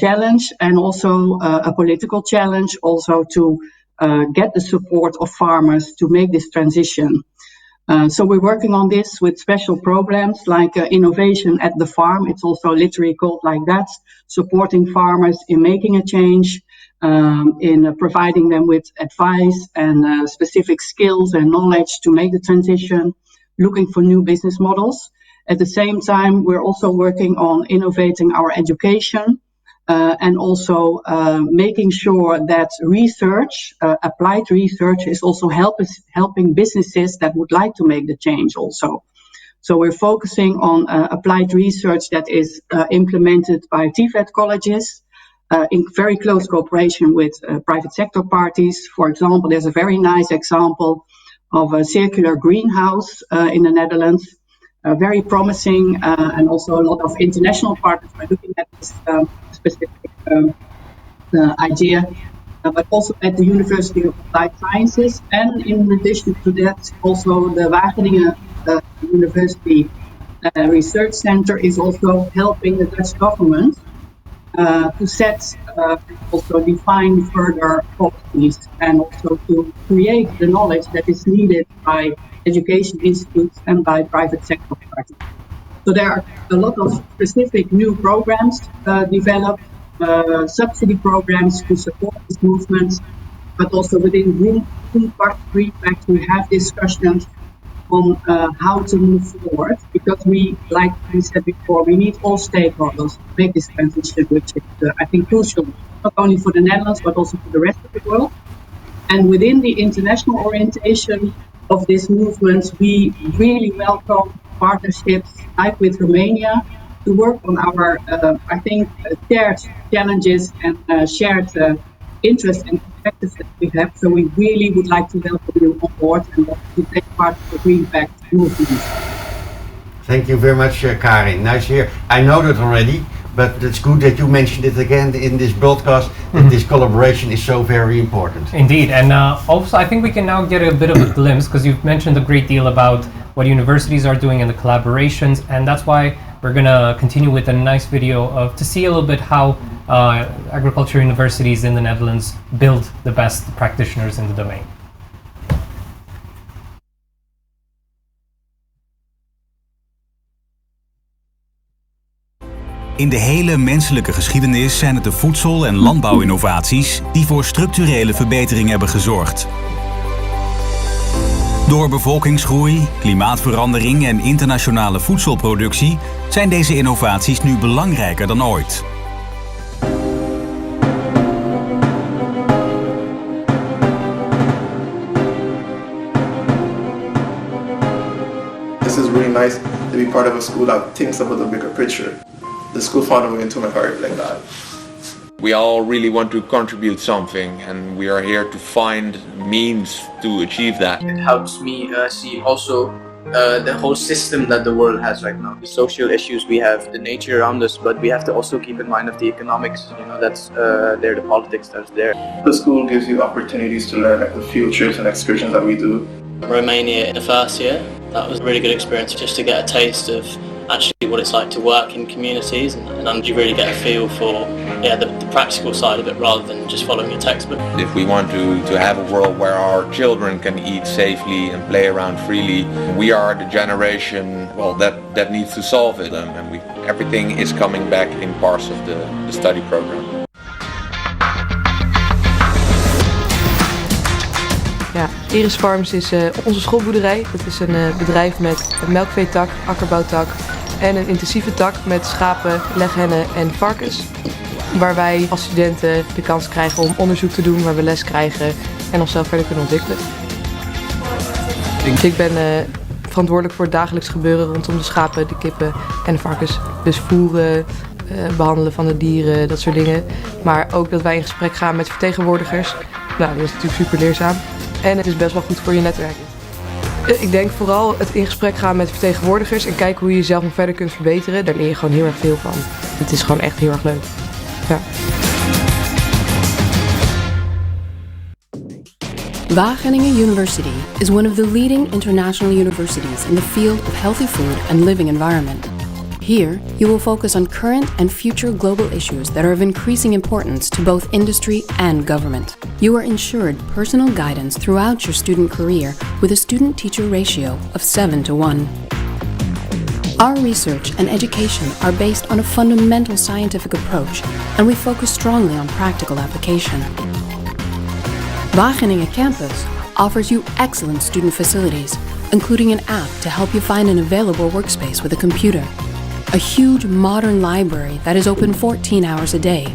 challenge, and also a political challenge also to get the support of farmers to make this transition. So we're working on this with special programs like Innovation at the Farm. It's also literally called like that, supporting farmers in making a change, in providing them with advice and specific skills and knowledge to make the transition, looking for new business models. At the same time, we're also working on innovating our education and also making sure that research, applied research, is also helping businesses that would like to make the change also. So we're focusing on applied research that is implemented by TVET colleges in very close cooperation with private sector parties. For example, there's a very nice example of a circular greenhouse in the Netherlands. Very promising, and also a lot of international partners are looking at this specific idea, but also at the University of Applied Sciences, and in addition to that, also the Wageningen University Research Center is also helping the Dutch government to set also define further policies and also to create the knowledge that is needed by education institutes and by private sector parties. So there are a lot of specific new programs developed, subsidy programs to support this movement, but also within Green Pact we have discussions on how to move forward, because we, like we said before, we need all stakeholders to make this transition, which is, I think, crucial, not only for the Netherlands, but also for the rest of the world. And within the international orientation of this movement, we really welcome partnerships like with Romania to work on our, I think, shared challenges and shared interests and perspectives that we have. So we really would like to welcome you on board and to take part of the Green Pact movement. Thank you very much, Karin. Nice to hear. I know that already, but it's good that you mentioned it again in this broadcast, that this collaboration is so very important. Indeed, and also I think we can now get a bit of a glimpse, because you've mentioned a great deal about what universities are doing and the collaborations, and that's why we're going to continue with a nice video to see a little bit how agriculture universities in the Netherlands build the best practitioners in the domain. In de hele menselijke geschiedenis zijn het de voedsel- en landbouwinnovaties die voor structurele verbetering hebben gezorgd. Door bevolkingsgroei, klimaatverandering en internationale voedselproductie zijn deze innovaties nu belangrijker dan ooit. This is really nice to be part of a school that thinks about the bigger picture. The school found a way into my heart like that. We all really want to contribute something, and we are here to find means to achieve that. It helps me see also the whole system that the world has right now. The social issues we have, the nature around us, but we have to also keep in mind of the economics, you know, that's there, the politics that's there. The school gives you opportunities to learn like the field trips and excursions that we do. Romania in the first year, that was a really good experience just to get a taste of actually what it's like to work in communities, and you really get a feel for the practical side of it rather than just following a textbook. If we want to have a world where our children can eat safely and play around freely, we are the generation that needs to solve it, and everything is coming back in parts of the study program. Ja, Iris Farms is onze schoolboerderij. Dat is een bedrijf met een melkveetak, akkerbouwtak en een intensieve tak met schapen, leghennen en varkens. Waar wij als studenten de kans krijgen om onderzoek te doen, waar we les krijgen en onszelf verder kunnen ontwikkelen. Ik ben verantwoordelijk voor het dagelijks gebeuren rondom de schapen, de kippen en de varkens. Dus voeren, behandelen van de dieren, dat soort dingen. Maar ook dat wij in gesprek gaan met vertegenwoordigers. Nou, dat is natuurlijk super leerzaam. En het is best wel goed voor je netwerking. Ik denk vooral het in gesprek gaan met vertegenwoordigers en kijken hoe je jezelf nog verder kunt verbeteren. Daar leer je gewoon heel erg veel van. Het is gewoon echt heel erg leuk. Ja. Wageningen University is one of the leading international universities in the field of healthy food and living environment. Here, you will focus on current and future global issues that are of increasing importance to both industry and government. You are ensured personal guidance throughout your student career with a student-teacher ratio of 7:1. Our research and education are based on a fundamental scientific approach, and we focus strongly on practical application. Wageningen campus offers you excellent student facilities, including an app to help you find an available workspace with a computer, a huge modern library that is open 14 hours a day,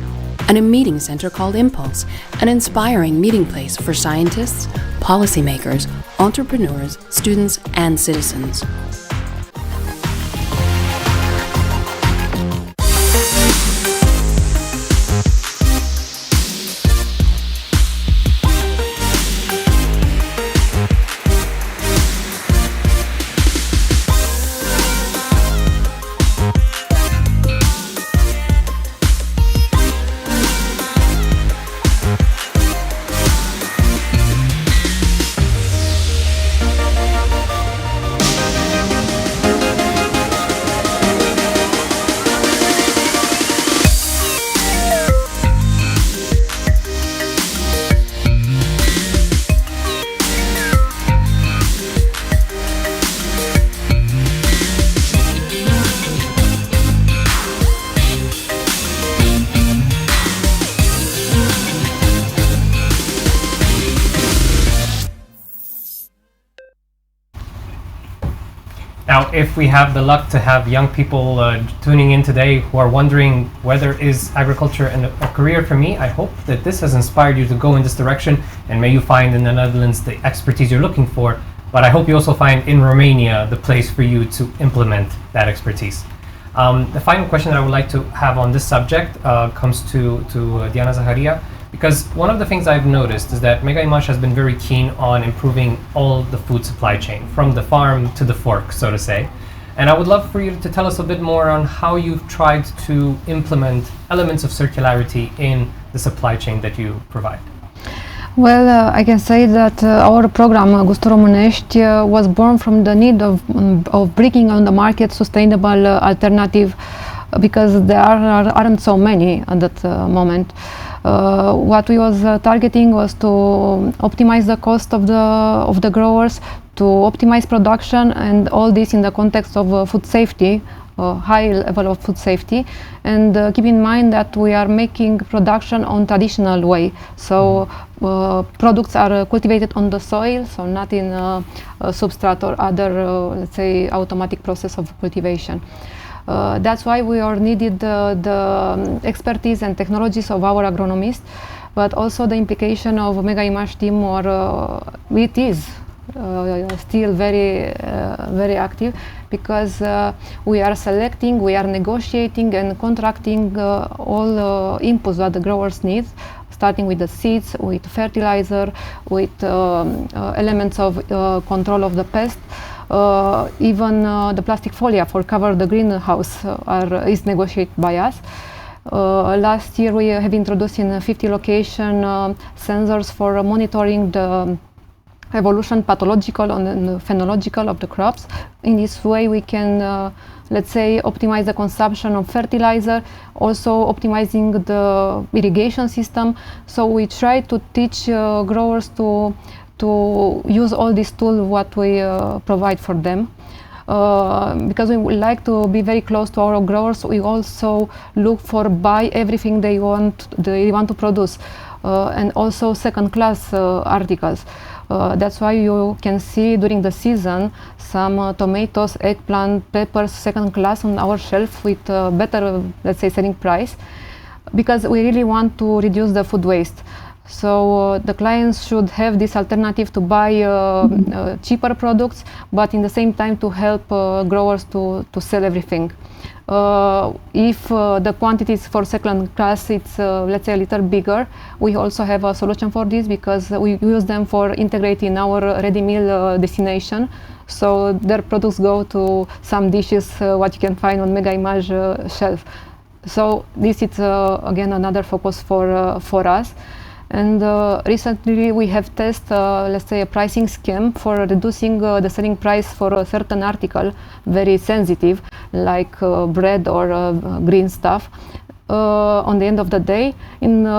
and a meeting center called Impulse, an inspiring meeting place for scientists, policymakers, entrepreneurs, students, and citizens. Now, if we have the luck to have young people tuning in today who are wondering whether is agriculture a career for me, I hope that this has inspired you to go in this direction, and may you find in the Netherlands the expertise you're looking for, but I hope you also find in Romania the place for you to implement that expertise. The final question that I would like to have on this subject comes to Diana Zaharia, because one of the things I've noticed is that Mega Image has been very keen on improving all the food supply chain, from the farm to the fork, so to say. And I would love for you to tell us a bit more on how you've tried to implement elements of circularity in the supply chain that you provide. Well, I can say that our program, Gusto Românești, was born from the need of bringing on the market sustainable alternative, because there aren't so many at that moment. What we was targeting was to optimize the cost of the growers, to optimize production, and all this in the context of food safety, high level of food safety, and keep in mind that we are making production on traditional way. So products are cultivated on the soil, so not in substrate or other, let's say, automatic process of cultivation. That's why we are needed the expertise and technologies of our agronomists, but also the implication of Mega Image team, or it is still very active, because we are selecting, we are negotiating and contracting all inputs that the growers need, starting with the seeds, with fertilizer, with elements of control of the pest. Even the plastic folia for cover the greenhouse is negotiated by us. Last year we have introduced in 50 locations sensors for monitoring the evolution, pathological and phenological of the crops. In this way we can, let's say, optimize the consumption of fertilizer, also optimizing the irrigation system. So we try to teach growers to use all these tools what we provide for them. Because we would like to be very close to our growers, we also look for buy everything they want to produce, and also second-class articles. That's why you can see during the season some tomatoes, eggplant, peppers, second class on our shelf with better, let's say, selling price, because we really want to reduce the food waste. So the clients should have this alternative to buy cheaper products, but in the same time to help growers to sell everything. If the quantities for second class, it's let's say a little bigger, we also have a solution for this, because we use them for integrating our ready meal destination. So their products go to some dishes what you can find on Mega Image shelf. So this is again another focus for us. And recently we have tested, let's say, a pricing scheme for reducing the selling price for a certain article, very sensitive, like bread or green stuff, on the end of the day,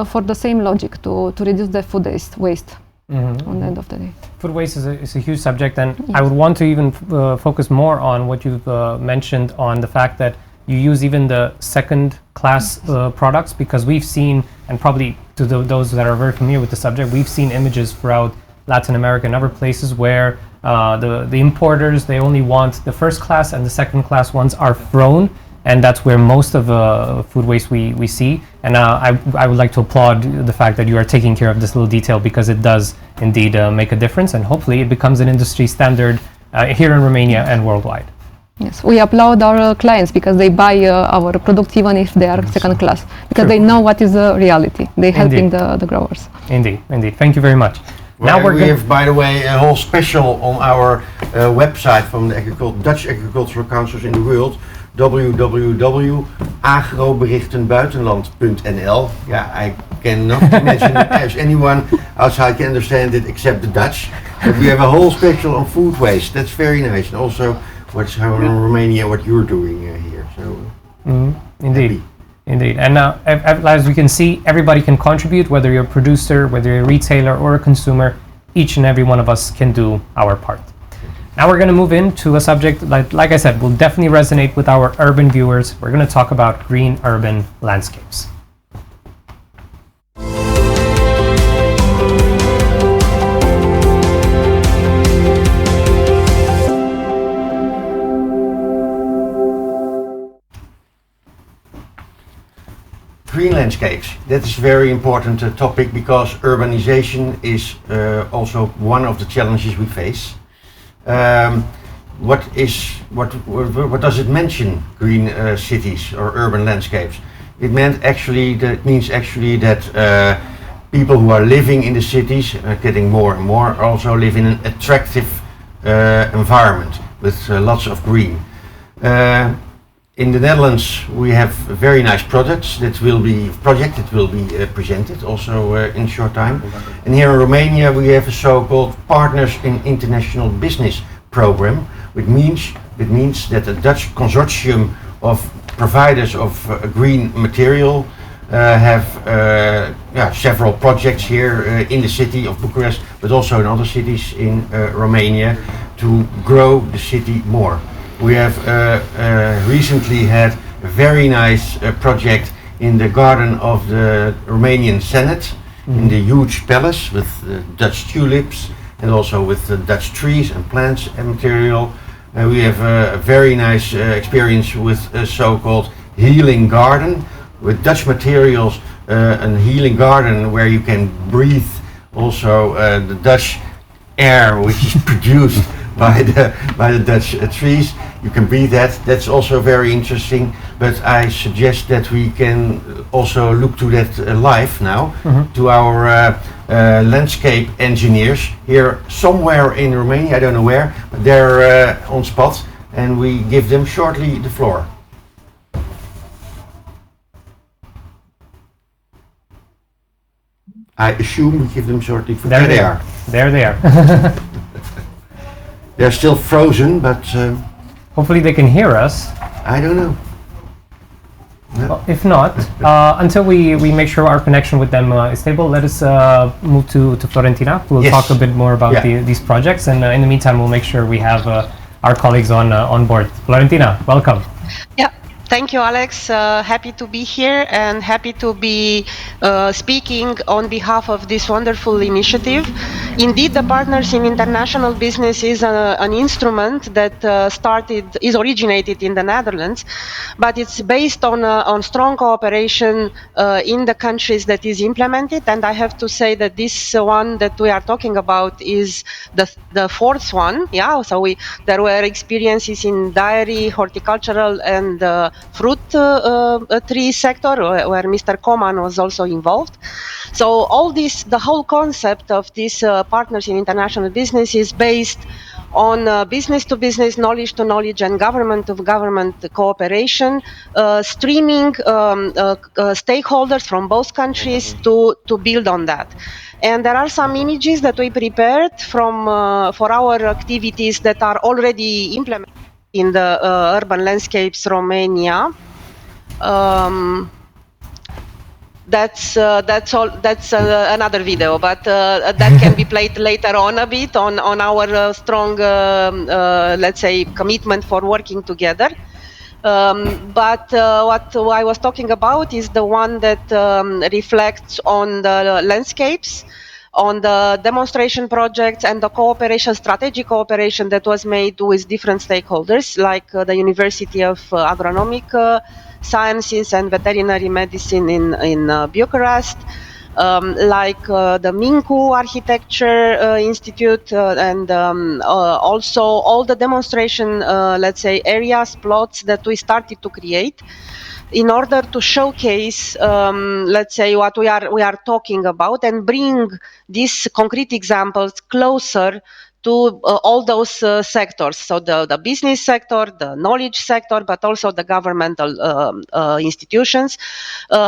for the same logic, to reduce the food waste. Mm-hmm. On the end of the day. Food waste is a huge subject, and yes. I would want to even focus more on what you've mentioned on the fact that you use even the second class products, because we've seen, and probably to those that are very familiar with the subject, we've seen images throughout Latin America and other places where the importers, they only want the first class, and the second class ones are thrown, and that's where most of food waste we see. And I would like to applaud the fact that you are taking care of this little detail, because it does indeed make a difference, and hopefully it becomes an industry standard here in Romania and worldwide. Yes, we applaud our clients because they buy our products even if they are second class, because True. They know what is the reality. They're helping the growers. Indeed, indeed. Thank you very much. Well, now we have, by the way, a whole special on our website from the Dutch Agricultural Councils in the world, www.agroberichtenbuitenland.nl. Yeah, I cannot imagine as anyone outside can understand it except the Dutch. But we have a whole special on food waste. That's very nice. And also what's happening in Romania, what you're doing here. So, indeed. Happy. Indeed. And as we can see, everybody can contribute, whether you're a producer, whether you're a retailer or a consumer. Each and every one of us can do our part. Now we're going to move into a subject that, like I said, will definitely resonate with our urban viewers. We're going to talk about green urban landscapes. green landscapes. That is a very important topic because urbanization is also one of the challenges we face. What does it mention, green cities or urban landscapes? It means actually that people who are living in the cities are getting more and more also live in an attractive environment with lots of green. In the Netherlands we have very nice projects that will be presented also in a short time. And here in Romania we have a so-called Partners in International Business program, which means that a Dutch consortium of providers of green material have several projects here in the city of Bucharest, but also in other cities in Romania to grow the city more. We have recently had a very nice project in the garden of the Romanian Senate, in the huge palace with Dutch tulips and also with Dutch trees and plants and material. We have a very nice experience with a so-called healing garden with Dutch materials, a healing garden where you can breathe also the Dutch air which is produced by the Dutch trees. You can breathe that. That's also very interesting. But I suggest that we can also look to that live now, to our landscape engineers here somewhere in Romania. I don't know where, but they're on spot, and we give them shortly the floor. I assume we give them shortly. There they are. There they are. They're still frozen, but hopefully they can hear us. I don't know. No. Well, if not, until we make sure our connection with them is stable, let us move to Florentina, who will talk a bit more about these projects. And in the meantime, we'll make sure we have our colleagues on board. Florentina, welcome. Yeah. Thank you, Alex. Happy to be here and happy to be speaking on behalf of this wonderful initiative. Indeed, the Partners in International Business is an instrument that is originated in the Netherlands, but it's based on strong cooperation in the countries that is implemented. And I have to say that this one that we are talking about is the fourth one. Yeah, so there were experiences in dairy, horticultural, and fruit tree sector where Mr. Koman was also involved. So all this, the whole concept of this Partners in International Business is based on business to business, knowledge to knowledge, and government to government cooperation, streaming stakeholders from both countries to build on that. And there are some images that we prepared for our activities that are already implemented in the urban landscapes Romania. That's another video, but that can be played later on a bit on our strong, let's say, commitment for working together. But what I was talking about is the one that reflects on the landscapes, on the demonstration projects and the cooperation, strategic cooperation that was made with different stakeholders, like the University of Agronomic Sciences and Veterinary Medicine in Bucharest, like the Mincu Architecture Institute, and also all the demonstration, let's say, areas, plots that we started to create in order to showcase, let's say, what we are talking about and bring these concrete examples closer to all those sectors. So the business sector, the knowledge sector, but also the governmental institutions,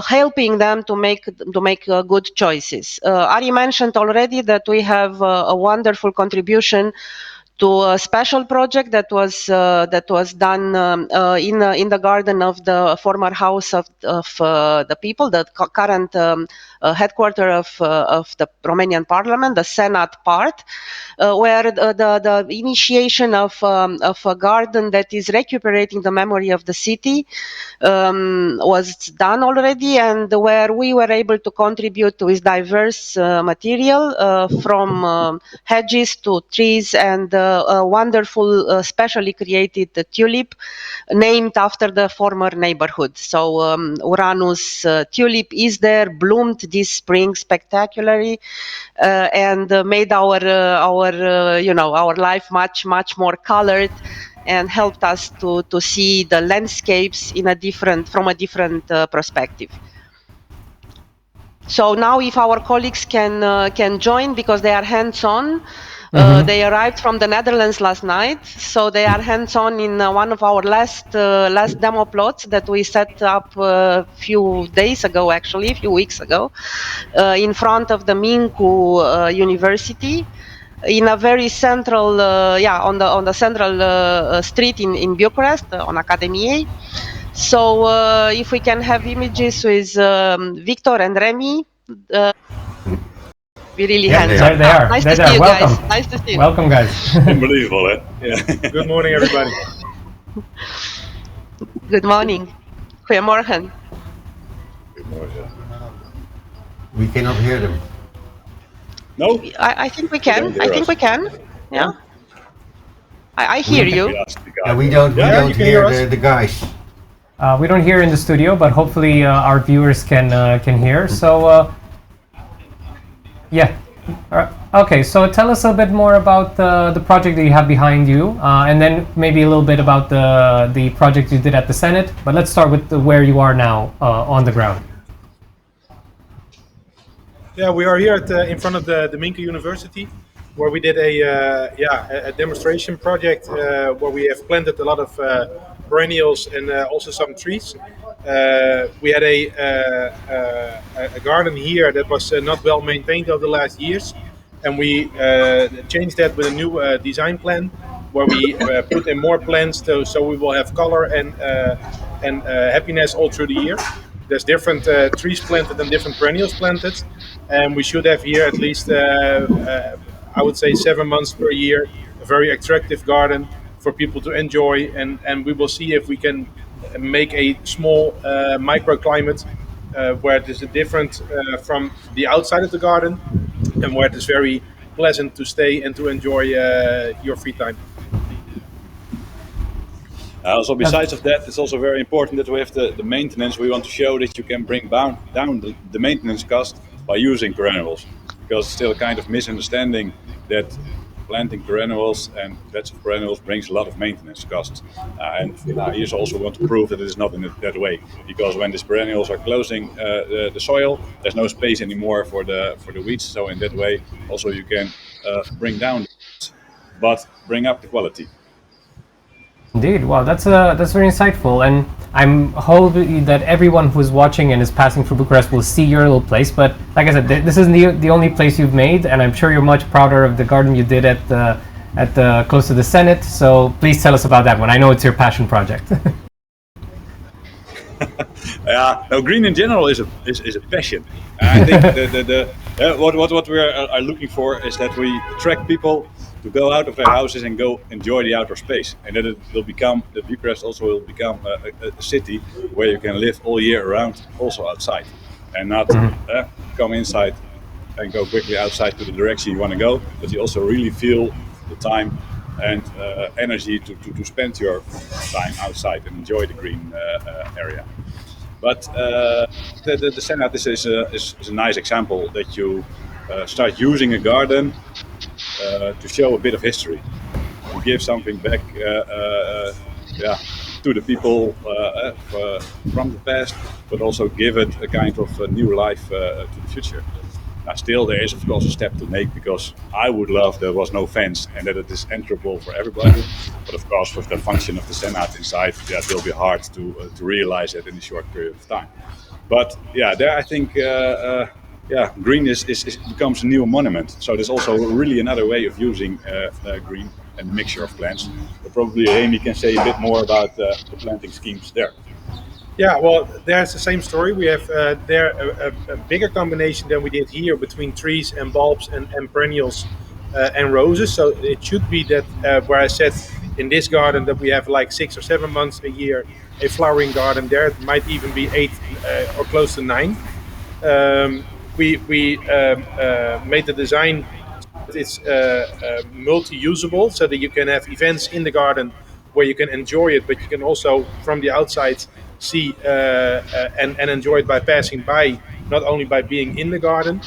helping them to make good choices. Arie mentioned already that we have a wonderful contribution to a special project that was done in the garden of the former house of the people, the current headquarters of the Romanian Parliament, the Senate part, where the initiation of a garden that is recuperating the memory of the city was done already, and where we were able to contribute with diverse material from hedges to trees and a wonderful specially created tulip named after the former neighborhood. So Uranus tulip is there, bloomed this spring spectacularly, and made our life much more colored, and helped us to see the landscapes from a different perspective. So now, if our colleagues can join, because they are hands-on. They arrived from the Netherlands last night, so they are hands-on in one of our last demo plots that we set up a few weeks ago, in front of the Mincu University, in a very central, on the central street in Bucharest, on Academiei. So if we can have images with Victor and Remy. We really hands-on. There they are. Nice There to they see are. you Welcome. guys. Nice to see you. Welcome, guys. Unbelievable, eh? Yeah. Good morning, everybody. Good morning. Goedemorgen. We cannot hear them. No? I think we can. I think we can. Yeah. I hear you. We don't hear the guys. We don't hear in the studio, but hopefully our viewers can hear. So, yeah. Okay, so tell us a bit more about the project that you have behind you, and then maybe a little bit about the project you did at the Senate. But let's start with where you are now on the ground. Yeah, we are here in front of the Mincu University, where we did a demonstration project where we have planted a lot of perennials and also some trees. We had a garden here that was not well maintained over the last years, and we changed that with a new design plan where we put in more plants so we will have color and happiness all through the year. There's different trees planted and different perennials planted, and we should have here at least I would say 7 months per year, a very attractive garden for people to enjoy, and we will see if we can make a small microclimate where it is different from the outside of the garden, and where it is very pleasant to stay and to enjoy your free time. Also, besides of that, it's also very important that we have the maintenance. We want to show that you can bring down the maintenance cost by using perennials, because it's still a kind of misunderstanding that planting perennials and beds of perennials brings a lot of maintenance costs. And you also want to prove that it is not in that way, because when these perennials are closing the soil, there's no space anymore for the weeds. So in that way, also you can bring down, but bring up the quality. Indeed. Wow, that's very insightful, and I'm hoping that everyone who's watching and is passing through Bucharest will see your little place. But like I said, this isn't the only place you've made, and I'm sure you're much prouder of the garden you did at the close to the Senate. So please tell us about that one. I know it's your passion project. No, green in general is a passion. I think what we are looking for is that we attract people to go out of their houses and go enjoy the outdoor space, and that that Bucharest also will become a city where you can live all year around, also outside, and not come inside and go quickly outside to the direction you want to go, but you also really feel the time and energy to spend your time outside and enjoy the green area. But the Senate is a nice example that you start using a garden to show a bit of history, to give something back to the people from the past, but also give it a kind of a new life to the future. Now, still, there is of course a step to make, because I would love there was no fence and that it is enterable for everybody. But of course, with the function of the Senate inside, it will be hard to realize it in a short period of time. But there I think. Green becomes a new monument. So there's also really another way of using green and a mixture of plants. But probably Amy can say a bit more about the planting schemes there. Yeah, well, there's the same story. We have there a bigger combination than we did here between trees and bulbs and perennials and roses. So it should be that where I said in this garden that we have like 6 or 7 months a year a flowering garden. There it might even be 8 or close to 9. We made the design so that it's multi-usable, so that you can have events in the garden where you can enjoy it, but you can also from the outside see and enjoy it by passing by, not only by being in the garden.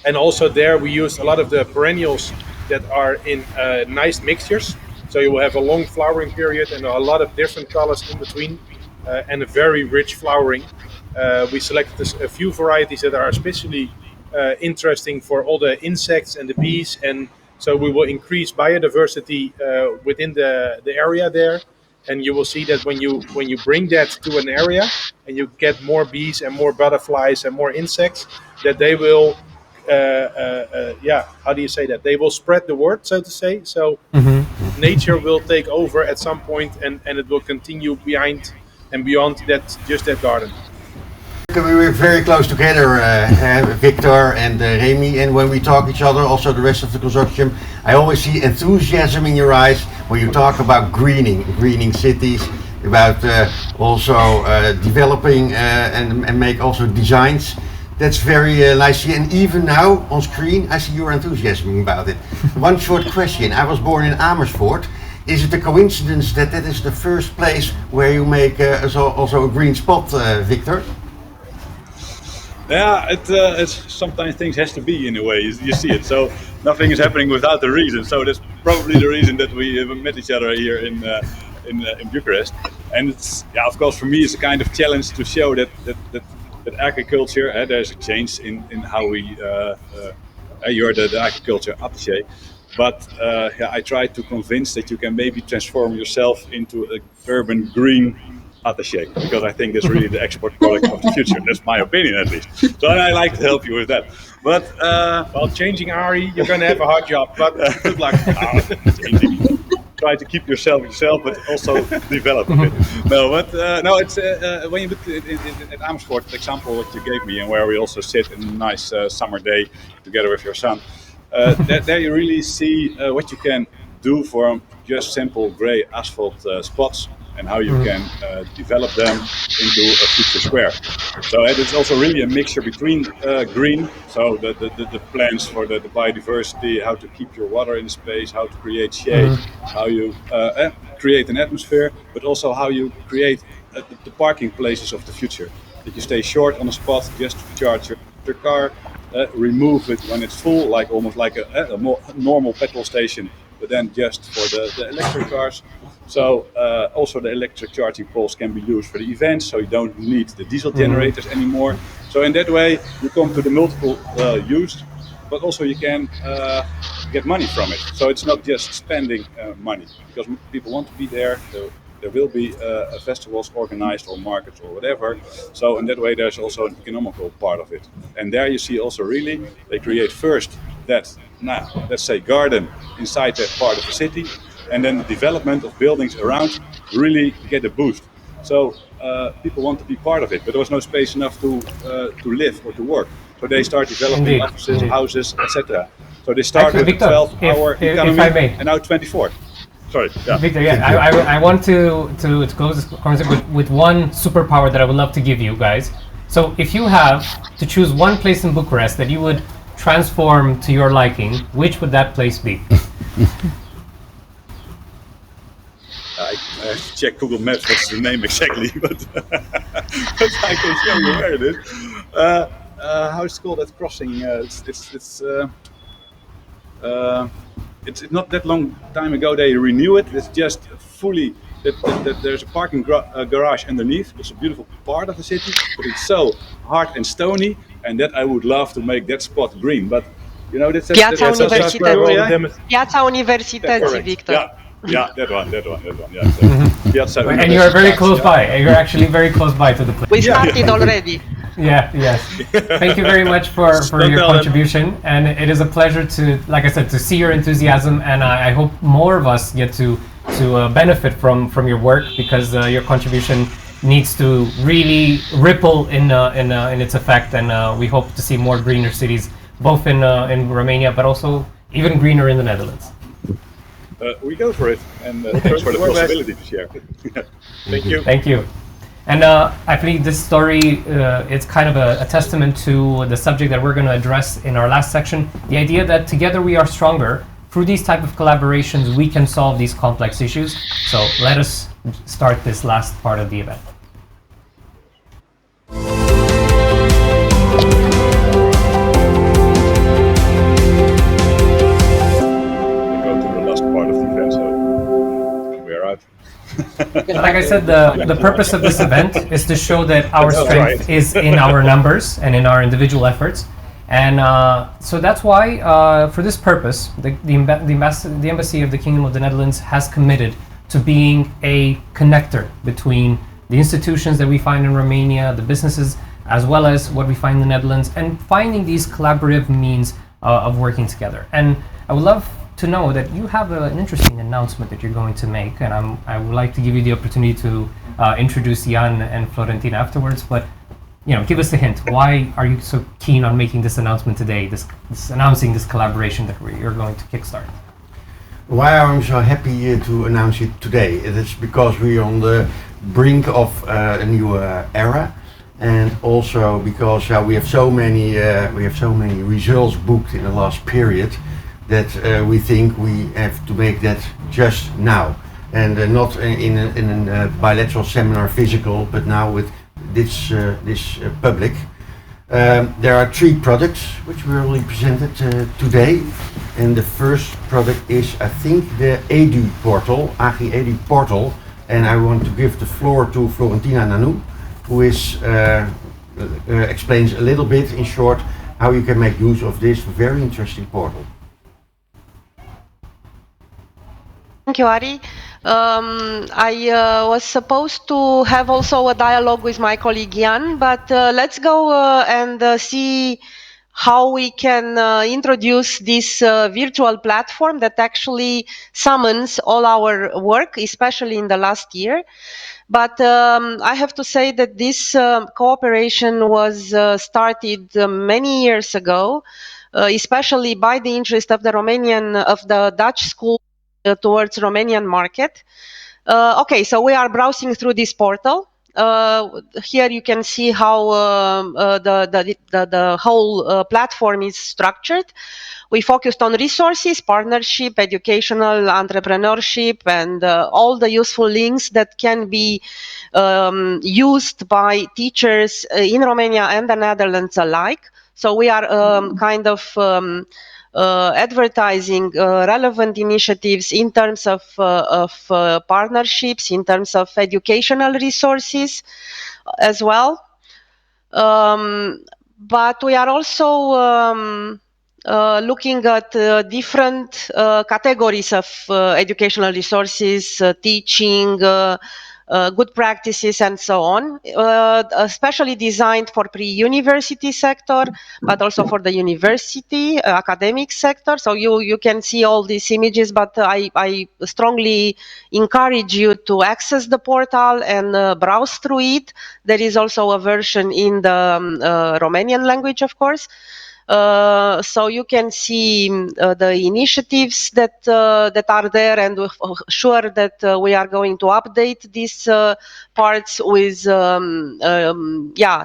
And also there we used a lot of the perennials that are in nice mixtures. So you will have a long flowering period and a lot of different colors in between and a very rich flowering. We selected a few varieties that are especially interesting for all the insects and the bees, and so we will increase biodiversity within the area there. And you will see that when you bring that to an area and you get more bees and more butterflies and more insects, that they will how do you say that? They will spread the word, so to say. So nature will take over at some point, and it will continue behind and beyond that garden. We were very close together, Victor and Remy, and when we talk each other, also the rest of the consortium, I always see enthusiasm in your eyes when you talk about greening cities, about also developing and make also designs. That's very nice to see, and even now on screen I see your enthusiasm about it. One short question: I was born in Amersfoort. Is it a coincidence that that is the first place where you make also a green spot, Victor? Yeah, it's sometimes things has to be in a way. You see it. So nothing is happening without a reason. So that's probably the reason that we met each other here in Bucharest. And it's of course for me it's a kind of challenge to show that agriculture. There's a change in how we. You're the agriculture attaché, but I try to convince that you can maybe transform yourself into an urban green attaché, because I think that's really the export product of the future. That's my opinion, at least. So I like to help you with that. But while changing Arie, you're going to have a hard job. But good luck. Try to keep yourself, but also develop a bit. No, it's when you look at Amersfoort, the example that you gave me, and where we also sit in a nice summer day together with your son. There you really see what you can do from just simple grey asphalt spots, and how you can develop them into a future square. So it's also really a mixture between green, so the plants for the biodiversity, how to keep your water in space, how to create shade, how you create an atmosphere, but also how you create the parking places of the future. That you stay short on a spot just to charge your car, remove it when it's full, like almost like a more normal petrol station, but then just for the electric cars. So also the electric charging poles can be used for the events, so you don't need the diesel generators anymore. So in that way you come to the multiple use, but also you can get money from it. So it's not just spending money, because people want to be there. There will be festivals organized or markets or whatever. So in that way there's also an economical part of it. And there you see also really they create first that, let's say, garden inside that part of the city, and then the development of buildings around really get a boost. So people want to be part of it, but there was no space enough to live or to work. So they start developing offices, houses, etc. So they start with a 12-hour economy, and now 24. Sorry. Yeah. Victor, I want to close this conversation with one superpower that I would love to give you guys. So if you have to choose one place in Bucharest that you would transform to your liking, which would that place be? I have to check Google Maps what's the name exactly, but I can show you where it is. How is it called, that crossing? It's not that long time ago they renew it. It's just fully that there's a parking garage underneath. It's a beautiful part of the city, but it's so hard and stony, and that I would love to make that spot green. But you know, that's Piața Universității, Victor. Yeah, that one. Yeah. So and you are very close by. You're actually very close by to the place. We started already. Yes. Thank you very much for your contribution, and it is a pleasure to, like I said, to see your enthusiasm, and I hope more of us get to benefit from your work, because your contribution needs to really ripple in its effect, and we hope to see more greener cities, both in Romania, but also even greener in the Netherlands. We go for it, and thanks for the possibility to share. Thank you. Thank you. And I believe this story, it's kind of a testament to the subject that we're going to address in our last section, the idea that together we are stronger. Through these type of collaborations, we can solve these complex issues. So let us start this last part of the event. Like I said, the purpose of this event is to show that our strength is in our numbers and in our individual efforts. And so that's why, for this purpose, the Embassy of the Kingdom of the Netherlands has committed to being a connector between the institutions that we find in Romania, the businesses, as well as what we find in the Netherlands, and finding these collaborative means of working together. And I would love to know that you have an interesting announcement that you're going to make, and I would like to give you the opportunity to introduce Jan and Florentina afterwards, but give us a hint. Why are you so keen on making this announcement today, announcing this collaboration that you're going to kickstart? Why I'm so happy to announce it today? It is because we're on the brink of a new era, and also because we have so many results booked in the last period that we think we have to make that just now, and not in a bilateral seminar physical, but now with this public. There are 3 products which were really presented today, and the first product is, I think, the Edu portal, Agri-Edu portal, and I want to give the floor to Florentina Nanu, who explains a little bit in short how you can make use of this very interesting portal. Thank you, Arie. I was supposed to have also a dialogue with my colleague Jan, but let's go and see how we can introduce this virtual platform that actually summons all our work, especially in the last year. But I have to say that this cooperation was started many years ago, especially by the interest of the Dutch school towards Romanian market. Okay, so we are browsing through this portal. Here you can see how the whole platform is structured. We focused on resources, partnership, educational, entrepreneurship, and all the useful links that can be used by teachers in Romania and the Netherlands alike. So we are kind of advertising relevant initiatives in terms of partnerships, in terms of educational resources as well. But we are also looking at different categories of educational resources, teaching, good practices, and so on, especially designed for pre-university sector, but also for the university academic sector. So you can see all these images, but I strongly encourage you to access the portal and browse through it. There is also a version in the Romanian language, of course. So you can see the initiatives that are there, and we're sure that we are going to update these parts with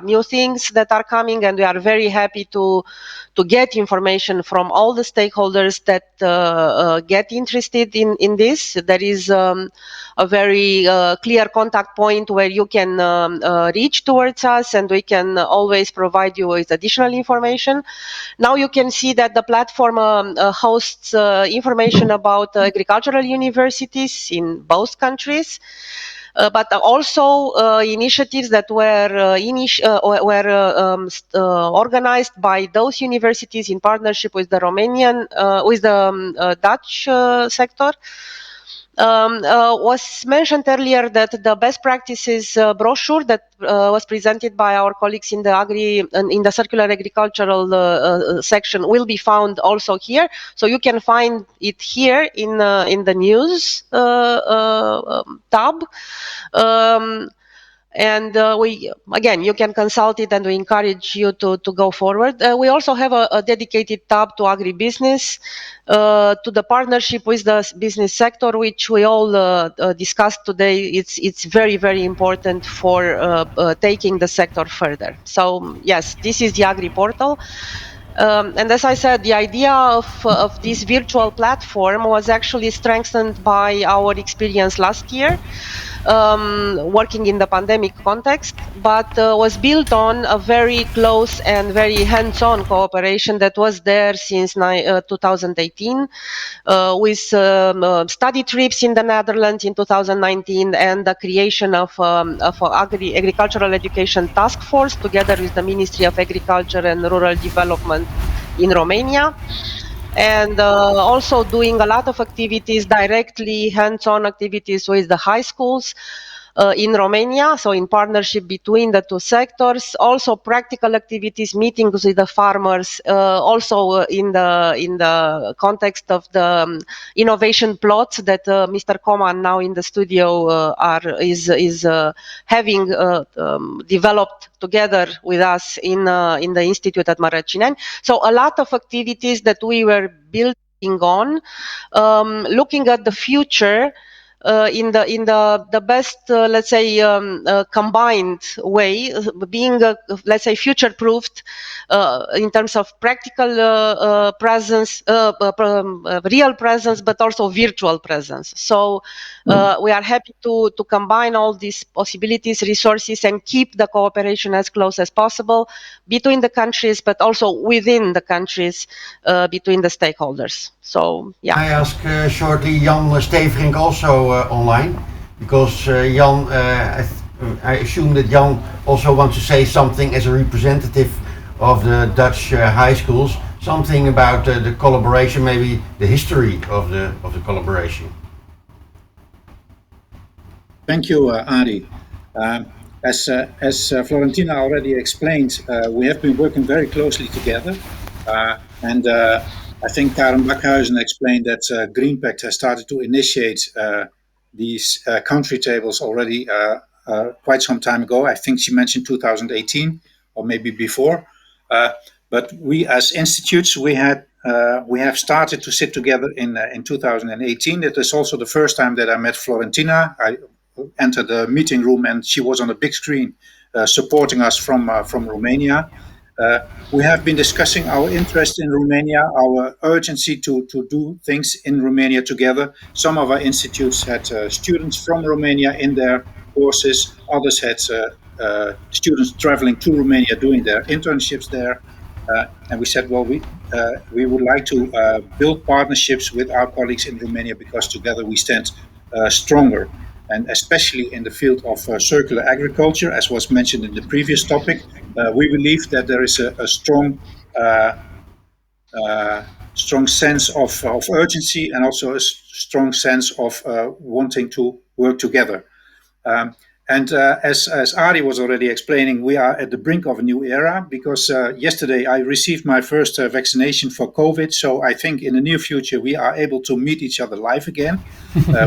new things that are coming, and we are very happy to get information from all the stakeholders that get interested in this. There is a very clear contact point where you can reach towards us, and we can always provide you with additional information. Now you can see that the platform hosts information about agricultural universities in both countries, but also initiatives that were organized by those universities in partnership with the Dutch sector. Was mentioned earlier that the best practices brochure that was presented by our colleagues in the circular agricultural section will be found also here. So you can find it here in the news tab. And you can consult it, and we encourage you to go forward. We also have a dedicated tab to agribusiness, to the partnership with the business sector, which we all discussed today. It's very, very important for taking the sector further. So yes, this is the Agri portal. And as I said, the idea of this virtual platform was actually strengthened by our experience last year, working in the pandemic context, but was built on a very close and very hands-on cooperation that was there since 2018, with study trips in the Netherlands in 2019, and the creation of agricultural education task force together with the Ministry of Agriculture and Rural Development in Romania. And also doing a lot of activities, directly hands-on activities with the high schools in Romania, so in partnership between the two sectors. Also practical activities, meetings with the farmers, also in the context of the innovation plots that Mr. Coman now in the studio is having developed together with us in the institute at Mărăcineni. So a lot of activities that we were building on, looking at the future in the best, let's say, combined way, being, let's say, future-proofed in terms of practical presence, real presence, but also virtual presence. So we are happy to combine all these possibilities, resources, and keep the cooperation as close as possible between the countries, but also within the countries, between the stakeholders. So, yeah. I ask shortly Jan Steverink also online, because Jan, I assume that Jan also wants to say something as a representative of the Dutch high schools, something about the collaboration, maybe the history of the collaboration. Thank you, Arie. As Florentina already explained, we have been working very closely together, and I think Karen Bakhuizen explained that GreenPact has started to initiate these country tables already quite some time ago. I think she mentioned 2018 or maybe before. But we as institutes, we have started to sit together in 2018. It is also the first time that I met Florentina. I entered the meeting room and she was on a big screen supporting us from Romania. We have been discussing our interest in Romania, our urgency to do things in Romania together. Some of our institutes had students from Romania in their courses. Others had students traveling to Romania doing their internships there. And we said, well, we would like to build partnerships with our colleagues in Romania, because together we stand stronger. And especially in the field of circular agriculture, as was mentioned in the previous topic, we believe that there is a strong sense of urgency, and also a strong sense of wanting to work together. And as Arie was already explaining, we are at the brink of a new era, because yesterday I received my first vaccination for COVID. So I think in the near future we are able to meet each other live again.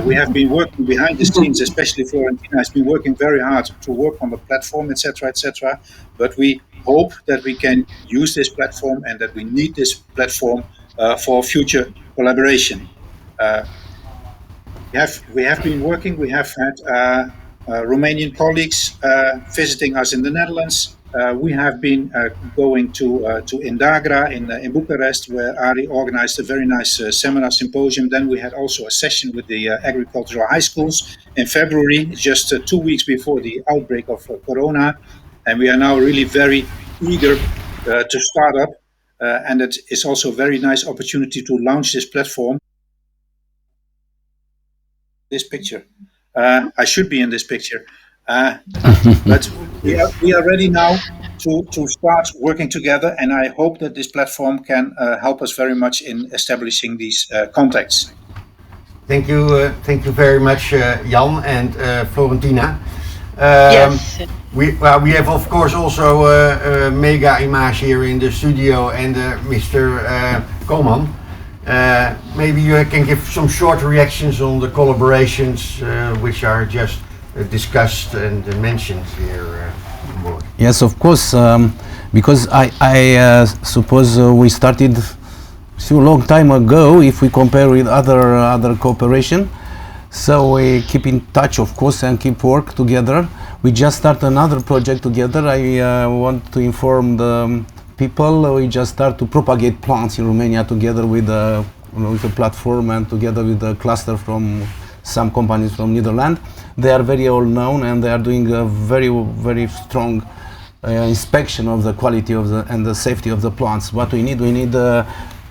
We have been working behind the scenes, especially Florentina has been working very hard to work on the platform, etc., etc. But we hope that we can use this platform, and that we need this platform for future collaboration. We have been working. We have had Romanian colleagues visiting us in the Netherlands. We have been going to Indagra in Bucharest, where Arie organized a very nice seminar symposium. Then we had also a session with the agricultural high schools in February, just 2 weeks before the outbreak of Corona. And we are now really very eager to start up. And it is also a very nice opportunity to launch this platform. This picture. I should be in this picture, but we are ready now to start working together, and I hope that this platform can help us very much in establishing these contacts. Thank you very much, Jan and Florentina. Yes. We have of course also Mega Image here in the studio, and Mr. Koman. Maybe you can give some short reactions on the collaborations which are just discussed and mentioned here on board? Yes, of course, because I suppose we started a long time ago if we compare with other cooperation. So we keep in touch, of course, and keep work together. We just start another project together. I want to inform the people. We just start to propagate plants in Romania together with a platform and together with a cluster from some companies from Netherlands. They are very well known and they are doing a very strong inspection of the quality of and the safety of the plants. What we need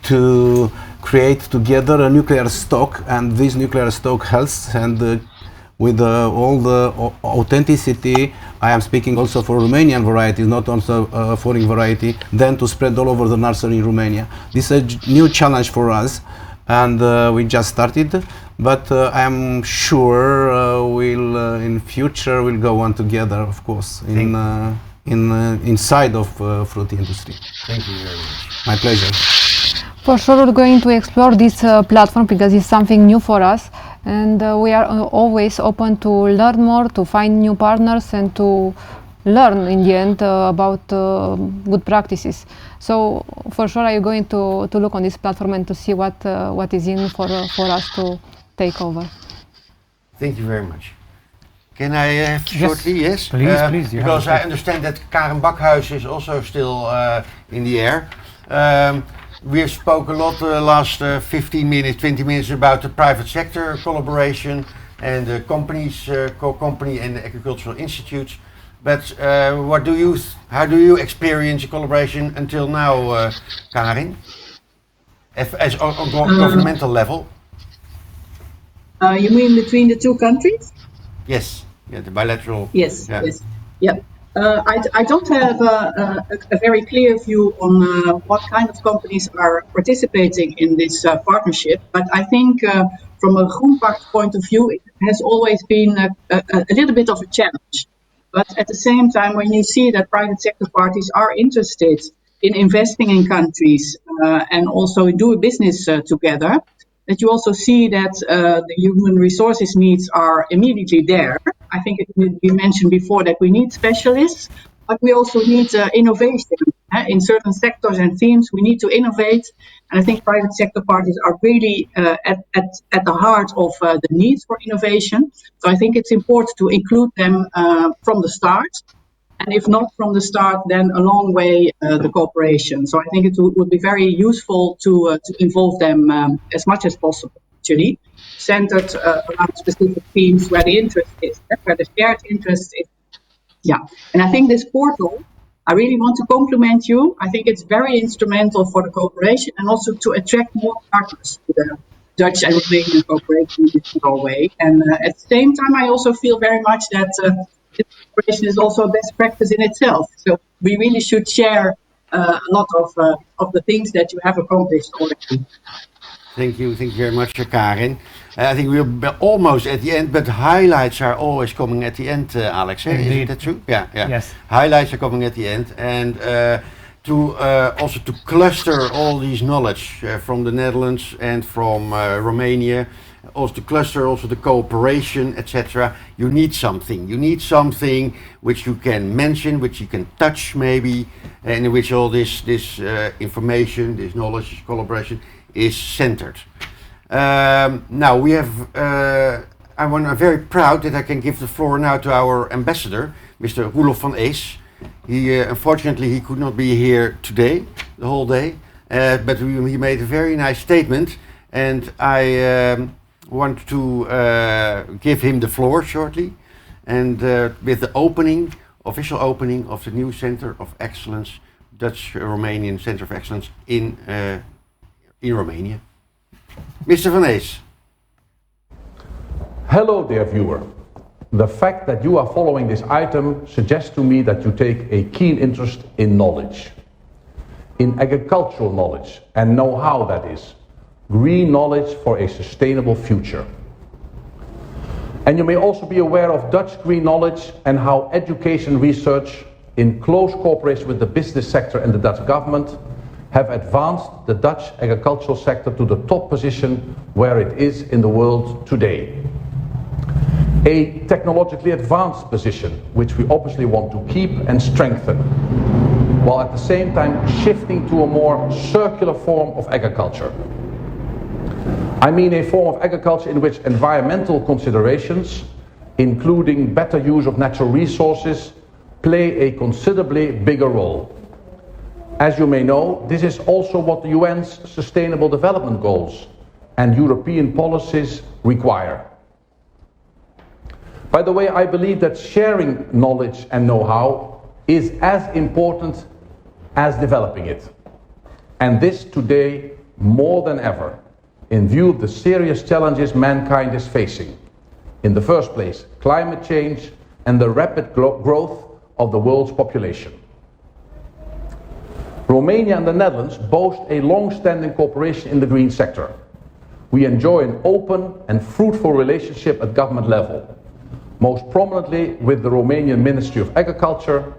to create together a nuclear stock, and this nuclear stock helps, and with all the authenticity, I am speaking also for Romanian varieties, not also a foreign variety, then to spread all over the nursery in Romania. This is a new challenge for us, and we just started, but I am sure we'll in future we'll go on together, of course, inside of fruit industry. Thank you very much. My pleasure. For sure, we're going to explore this platform because it's something new for us, and we are always open to learn more, to find new partners, and to learn in the end about good practices. So for sure, I'm going to look on this platform and to see what is in for us to take over. Thank you very much. Can I shortly? Yes, please. Because I understand that Karen Bakhuis is also still in the air. We have spoke a lot the last 15 minutes, 20 minutes about the private sector collaboration and the companies, company and the agricultural institutes. But how do you experience collaboration until now, Karin? As on governmental level? You mean between the two countries? Yes, yeah, the bilateral. Yes, yeah. Yes, yeah. I don't have a very clear view on what kind of companies are participating in this partnership, but I think from a Groenpact point of view, it has always been a little bit of a challenge. But at the same time, when you see that private sector parties are interested in investing in countries and also do a business together, that you also see that the human resources needs are immediately there. I think it will be mentioned before that we need specialists, but we also need innovation. In certain sectors and themes, we need to innovate. And I think private sector parties are really at the heart of the needs for innovation. So I think it's important to include them from the start. And if not from the start, then along way the cooperation. So I think it would be very useful to involve them as much as possible, actually, centered around specific themes where the interest is, where the shared interest is. Yeah, and I think this portal, I really want to compliment you. I think it's very instrumental for the cooperation and also to attract more partners to the Dutch and Romanian cooperation in Norway. And at the same time, I also feel very much that this cooperation is also a best practice in itself. So we really should share a lot of the things that you have accomplished already. Thank you very much, Karin. I think we're almost at the end, but highlights are always coming at the end, Alex. Is that true? Yeah. Yes. Highlights are coming at the end, and also to cluster all these knowledge from the Netherlands and from Romania, also to cluster also the cooperation, etc. You need something. You need something which you can mention, which you can touch maybe, and in which all this information, this knowledge, this collaboration is centered. Now we have. I'm very proud that I can give the floor now to our ambassador, Mr. Roelof van Ees. Unfortunately he could not be here today, the whole day, but he made a very nice statement, and I want to give him the floor shortly, and with the official opening of the new Center of Excellence, Dutch-Romanian Center of Excellence in Romania. Mr. van Ees. Hello, dear viewer. The fact that you are following this item suggests to me that you take a keen interest in knowledge, in agricultural knowledge, and know how that is. Green knowledge for a sustainable future. And you may also be aware of Dutch green knowledge and how education research, in close cooperation with the business sector and the Dutch government, have advanced the Dutch agricultural sector to the top position where it is in the world today. a technologically advanced position, which we obviously want to keep and strengthen, while at the same time shifting to a more circular form of agriculture. I mean a form of agriculture in which environmental considerations, including better use of natural resources, play a considerably bigger role. As you may know, this is also what the UN's Sustainable Development Goals and European policies require. By the way, I believe that sharing knowledge and know-how is as important as developing it. And this today more than ever, in view of the serious challenges mankind is facing. In the first place, climate change and the rapid growth of the world's population. Romania and the Netherlands boast a long-standing cooperation in the green sector. We enjoy an open and fruitful relationship at government level, most prominently with the Romanian Ministry of Agriculture,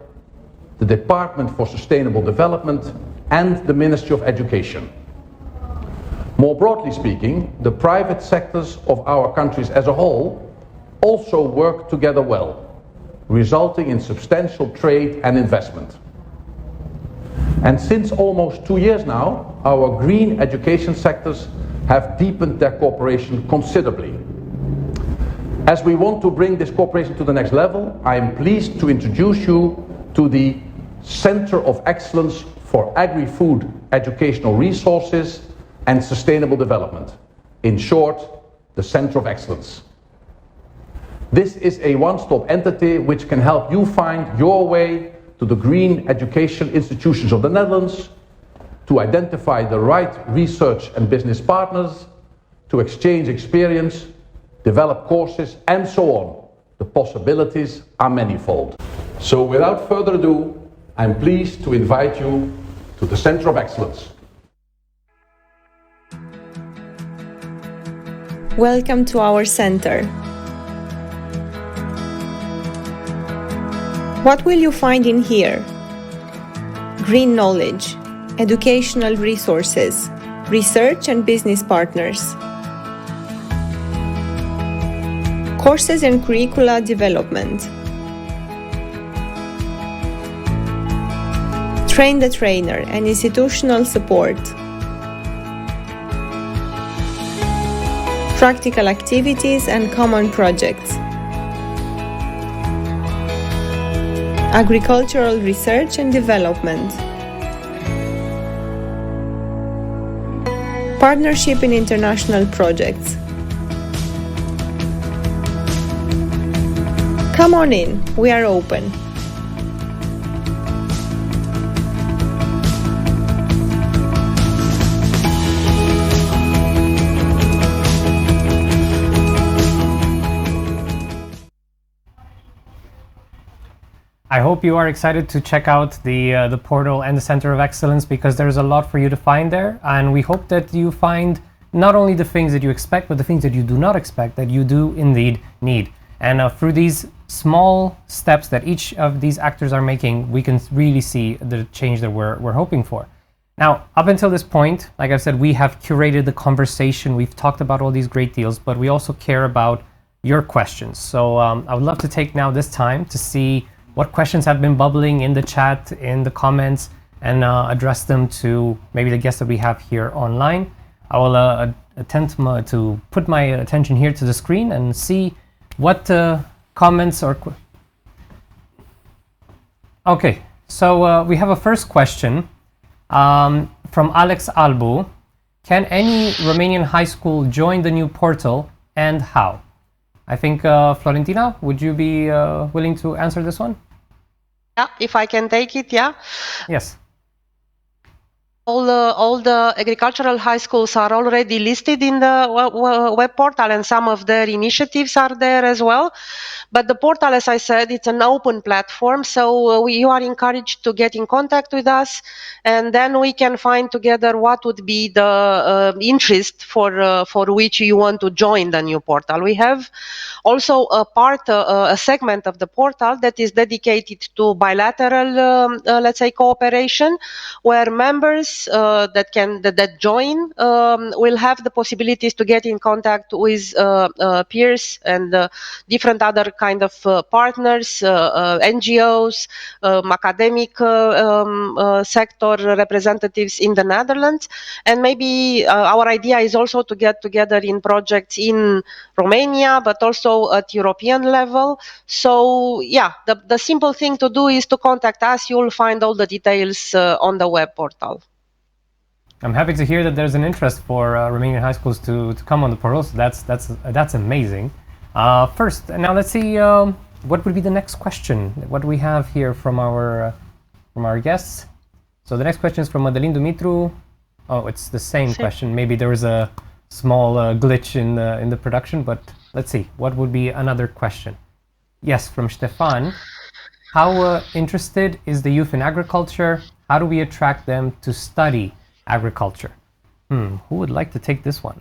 the Department for Sustainable Development, and the Ministry of Education. More broadly speaking, the private sectors of our countries as a whole also work together well, resulting in substantial trade and investment. And since almost 2 years now, our green education sectors have deepened their cooperation considerably. As we want to bring this cooperation to the next level, I am pleased to introduce you to the Center of Excellence for Agri-Food Educational Resources and Sustainable Development. In short, the Center of Excellence. This is a one-stop entity which can help you find your way to the green education institutions of the Netherlands, to identify the right research and business partners, to exchange experience, develop courses, and so on. The possibilities are manifold. So without further ado, I'm pleased to invite you to the Center of Excellence. Welcome to our center. What will you find in here? Green knowledge, educational resources, research and business partners, courses and curricula development, train the trainer and institutional support, practical activities and common projects, agricultural research and development, partnership in international projects. Come on in, we are open. I hope you are excited to check out the portal and the Center of Excellence, because there's a lot for you to find there, and we hope that you find not only the things that you expect, but the things that you do not expect that you do indeed need. And through these small steps that each of these actors are making, we can really see the change that we're hoping for. Now, up until this point, like I've said, we have curated the conversation, we've talked about all these great deals, but we also care about your questions. So I would love to take now this time to see what questions have been bubbling in the chat, in the comments, and address them to maybe the guests that we have here online. I will attempt to put my attention here to the screen and see what comments or... Okay, so we have a first question from Alex Albu. Can any Romanian high school join the new portal, and how? I think, Florentina, would you be willing to answer this one? Yeah, if I can take it, yeah. Yes. All the agricultural high schools are already listed in the web portal, and some of their initiatives are there as well. But the portal, as I said, it's an open platform, so you are encouraged to get in contact with us, and then we can find together what would be the interest for which you want to join the new portal. We have also a segment of the portal that is dedicated to bilateral, let's say, cooperation, where members learners that join will have the possibilities to get in contact with peers and different other kind of partners, NGOs, academic sector representatives in the Netherlands. And maybe our idea is also to get together in projects in Romania, but also at European level. So yeah, the simple thing to do is to contact us. You'll find all the details on the web portal. I'm happy to hear that there's an interest for Romanian high schools to come on the portal. So that's amazing. First, now let's see what would be the next question. What do we have here from our guests? So the next question is from Madeleine Dumitru. Oh, it's the same question. Maybe there was a small glitch in the production, but let's see. What would be another question? Yes, from Stefan. How interested is the youth in agriculture? How do we attract them to study agriculture? Who would like to take this one?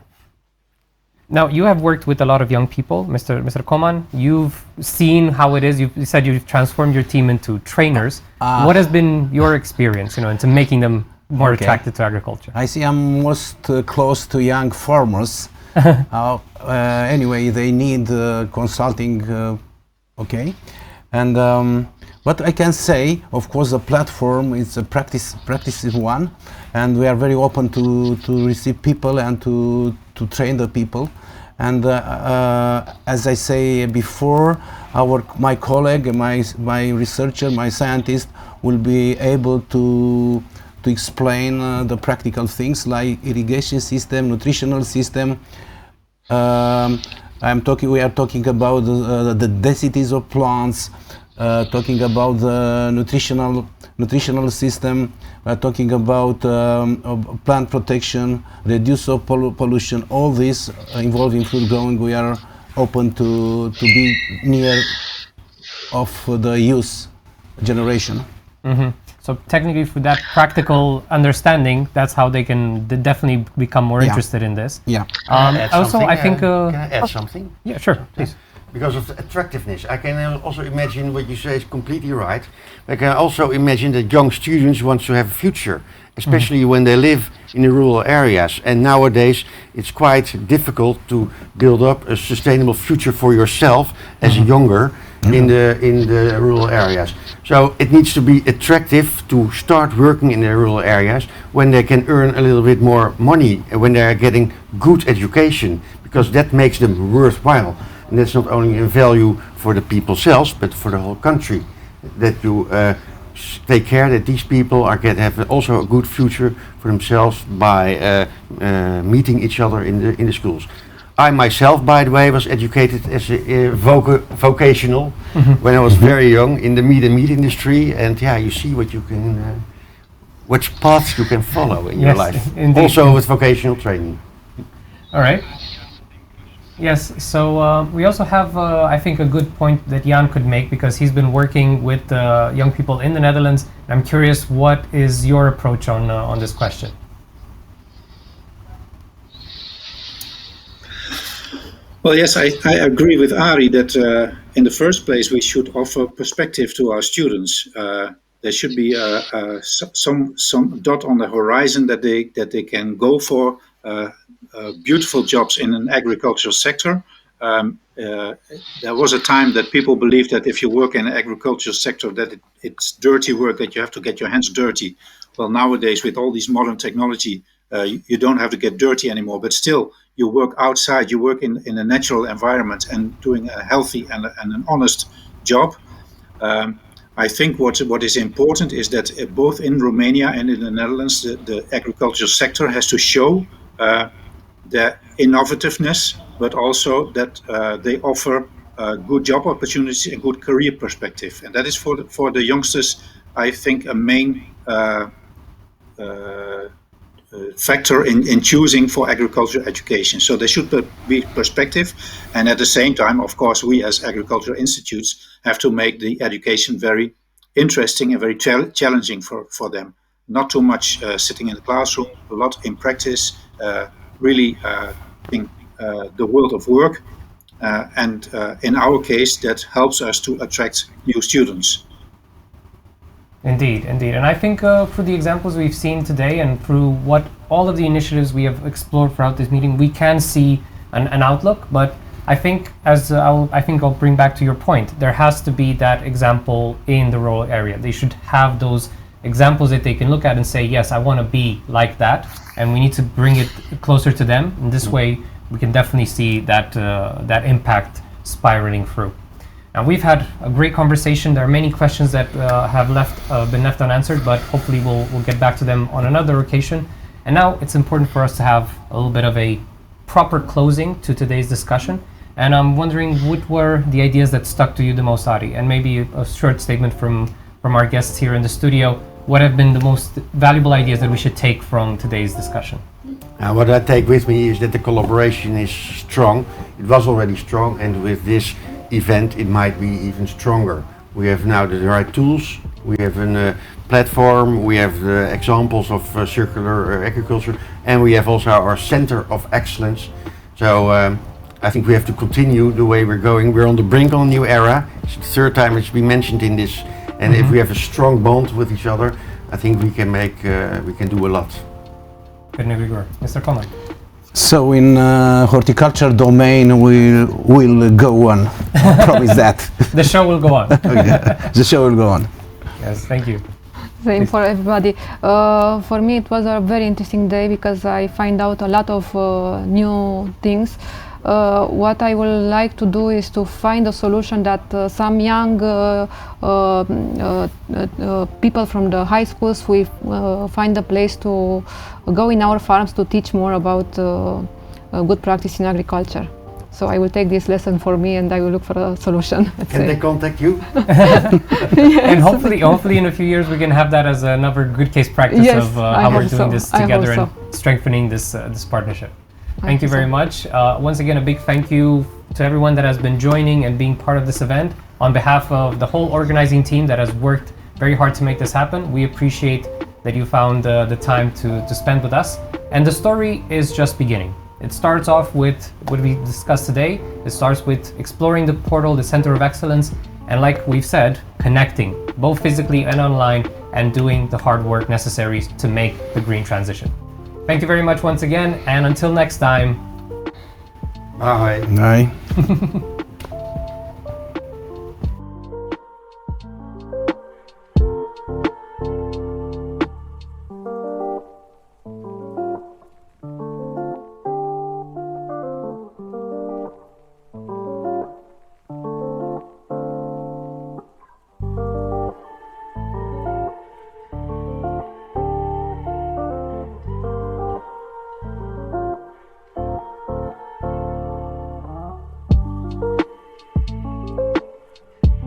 Now, you have worked with a lot of young people, Mr. Coman. You've seen how it is. You said you've transformed your team into trainers. What has been your experience, into making them more attracted to agriculture? I see I'm most close to young farmers. Anyway, they need consulting, And what I can say, of course, the platform is a practice is one, and we are very open to receive people and to train the people. And as I say before, my colleague, my researcher, my scientist will be able to explain the practical things like irrigation system, nutritional system. We are talking about the densities of plants, talking about the nutritional system. We are talking about plant protection, reduce of pollution. All this involving food growing. We are open to be near of the youth generation. Mm-hmm. So technically, for that practical understanding, that's how they can definitely become more interested in this. Yeah. Also, I think. Can I add something? Yeah, sure, please. Because of the attractiveness, I can also imagine what you say is completely right. I can also imagine that young students want to have a future, especially when they live in the rural areas. And nowadays, it's quite difficult to build up a sustainable future for yourself as a younger in the rural areas. So it needs to be attractive to start working in the rural areas when they can earn a little bit more money, when they are getting good education, because that makes them worthwhile. And that's not only a value for the people themselves, but for the whole country. That you take care that these people have also a good future for themselves by meeting each other in the schools. I myself, by the way, was educated as a vocational when I was very young in the meat industry, and yeah, you see what you can, which paths you can follow in your life. Indeed. Also with vocational training. All right. Yes, so we also have, I think, a good point that Jan could make, because he's been working with young people in the Netherlands. I'm curious, what is your approach on this question? Well, yes, I agree with Arie that in the first place we should offer perspective to our students. There should be some dot on the horizon that they can go for beautiful jobs in an agricultural sector. There was a time that people believed that if you work in an agricultural sector that it's dirty work, that you have to get your hands dirty. Well, nowadays with all these modern technology, you don't have to get dirty anymore, but still you work outside, you work in a natural environment and doing a healthy and an honest job. I think what is important is that both in Romania and in the Netherlands, the agricultural sector has to show their innovativeness, but also that they offer good job opportunities and good career perspective. And that is for the youngsters, I think, a main factor in choosing for agricultural education. So there should be perspective, and at the same time, of course, we as agricultural institutes have to make the education very interesting and very challenging for them. Not too much sitting in the classroom, a lot in practice, really in the world of work, and in our case, that helps us to attract new students. Indeed, indeed. And I think through the examples we've seen today and through what all of the initiatives we have explored throughout this meeting, we can see an outlook. But I think, I'll bring back to your point, there has to be that example in the rural area. They should have those examples that they can look at and say, yes, I want to be like that, and we need to bring it closer to them. In this way, we can definitely see that that impact spiraling through. Now, we've had a great conversation. There are many questions that have been left unanswered, but hopefully we'll get back to them on another occasion. And now it's important for us to have a little bit of a proper closing to today's discussion. And I'm wondering, what were the ideas that stuck to you the most, Arie? And maybe a short statement from our guests here in the studio. What have been the most valuable ideas that we should take from today's discussion? What I take with me is that the collaboration is strong. It was already strong, and with this event it might be even stronger. We have now the right tools, we have a platform, we have the examples of circular agriculture, and we have also our center of excellence. So I think we have to continue the way we're going. We're on the brink of a new era. It's the third time it's been mentioned in this, and if we have a strong bond with each other, I think we can do a lot. Couldn't agree more. Mr. Conrad. So in horticulture domain we will go on. I promise that. The show will go on. The show will go on. Yes, thank you. Same for everybody. For me it was a very interesting day because I find out a lot of new things. What I would like to do is to find a solution that some young people from the high schools, we find a place to go in our farms to teach more about good practice in agriculture. So I will take this lesson for me and I will look for a solution. Can they contact you? Yes. And hopefully in a few years we can have that as another good case practice of how we're doing this together and strengthening this partnership. Thank you very much. Once again, a big thank you to everyone that has been joining and being part of this event. On behalf of the whole organizing team that has worked very hard to make this happen, we appreciate that you found the time to spend with us. And the story is just beginning. It starts off with what we discussed today. It starts with exploring the portal, the Center of Excellence, and like we've said, connecting, both physically and online, and doing the hard work necessary to make the green transition. Thank you very much once again, and until next time. Bye. Bye.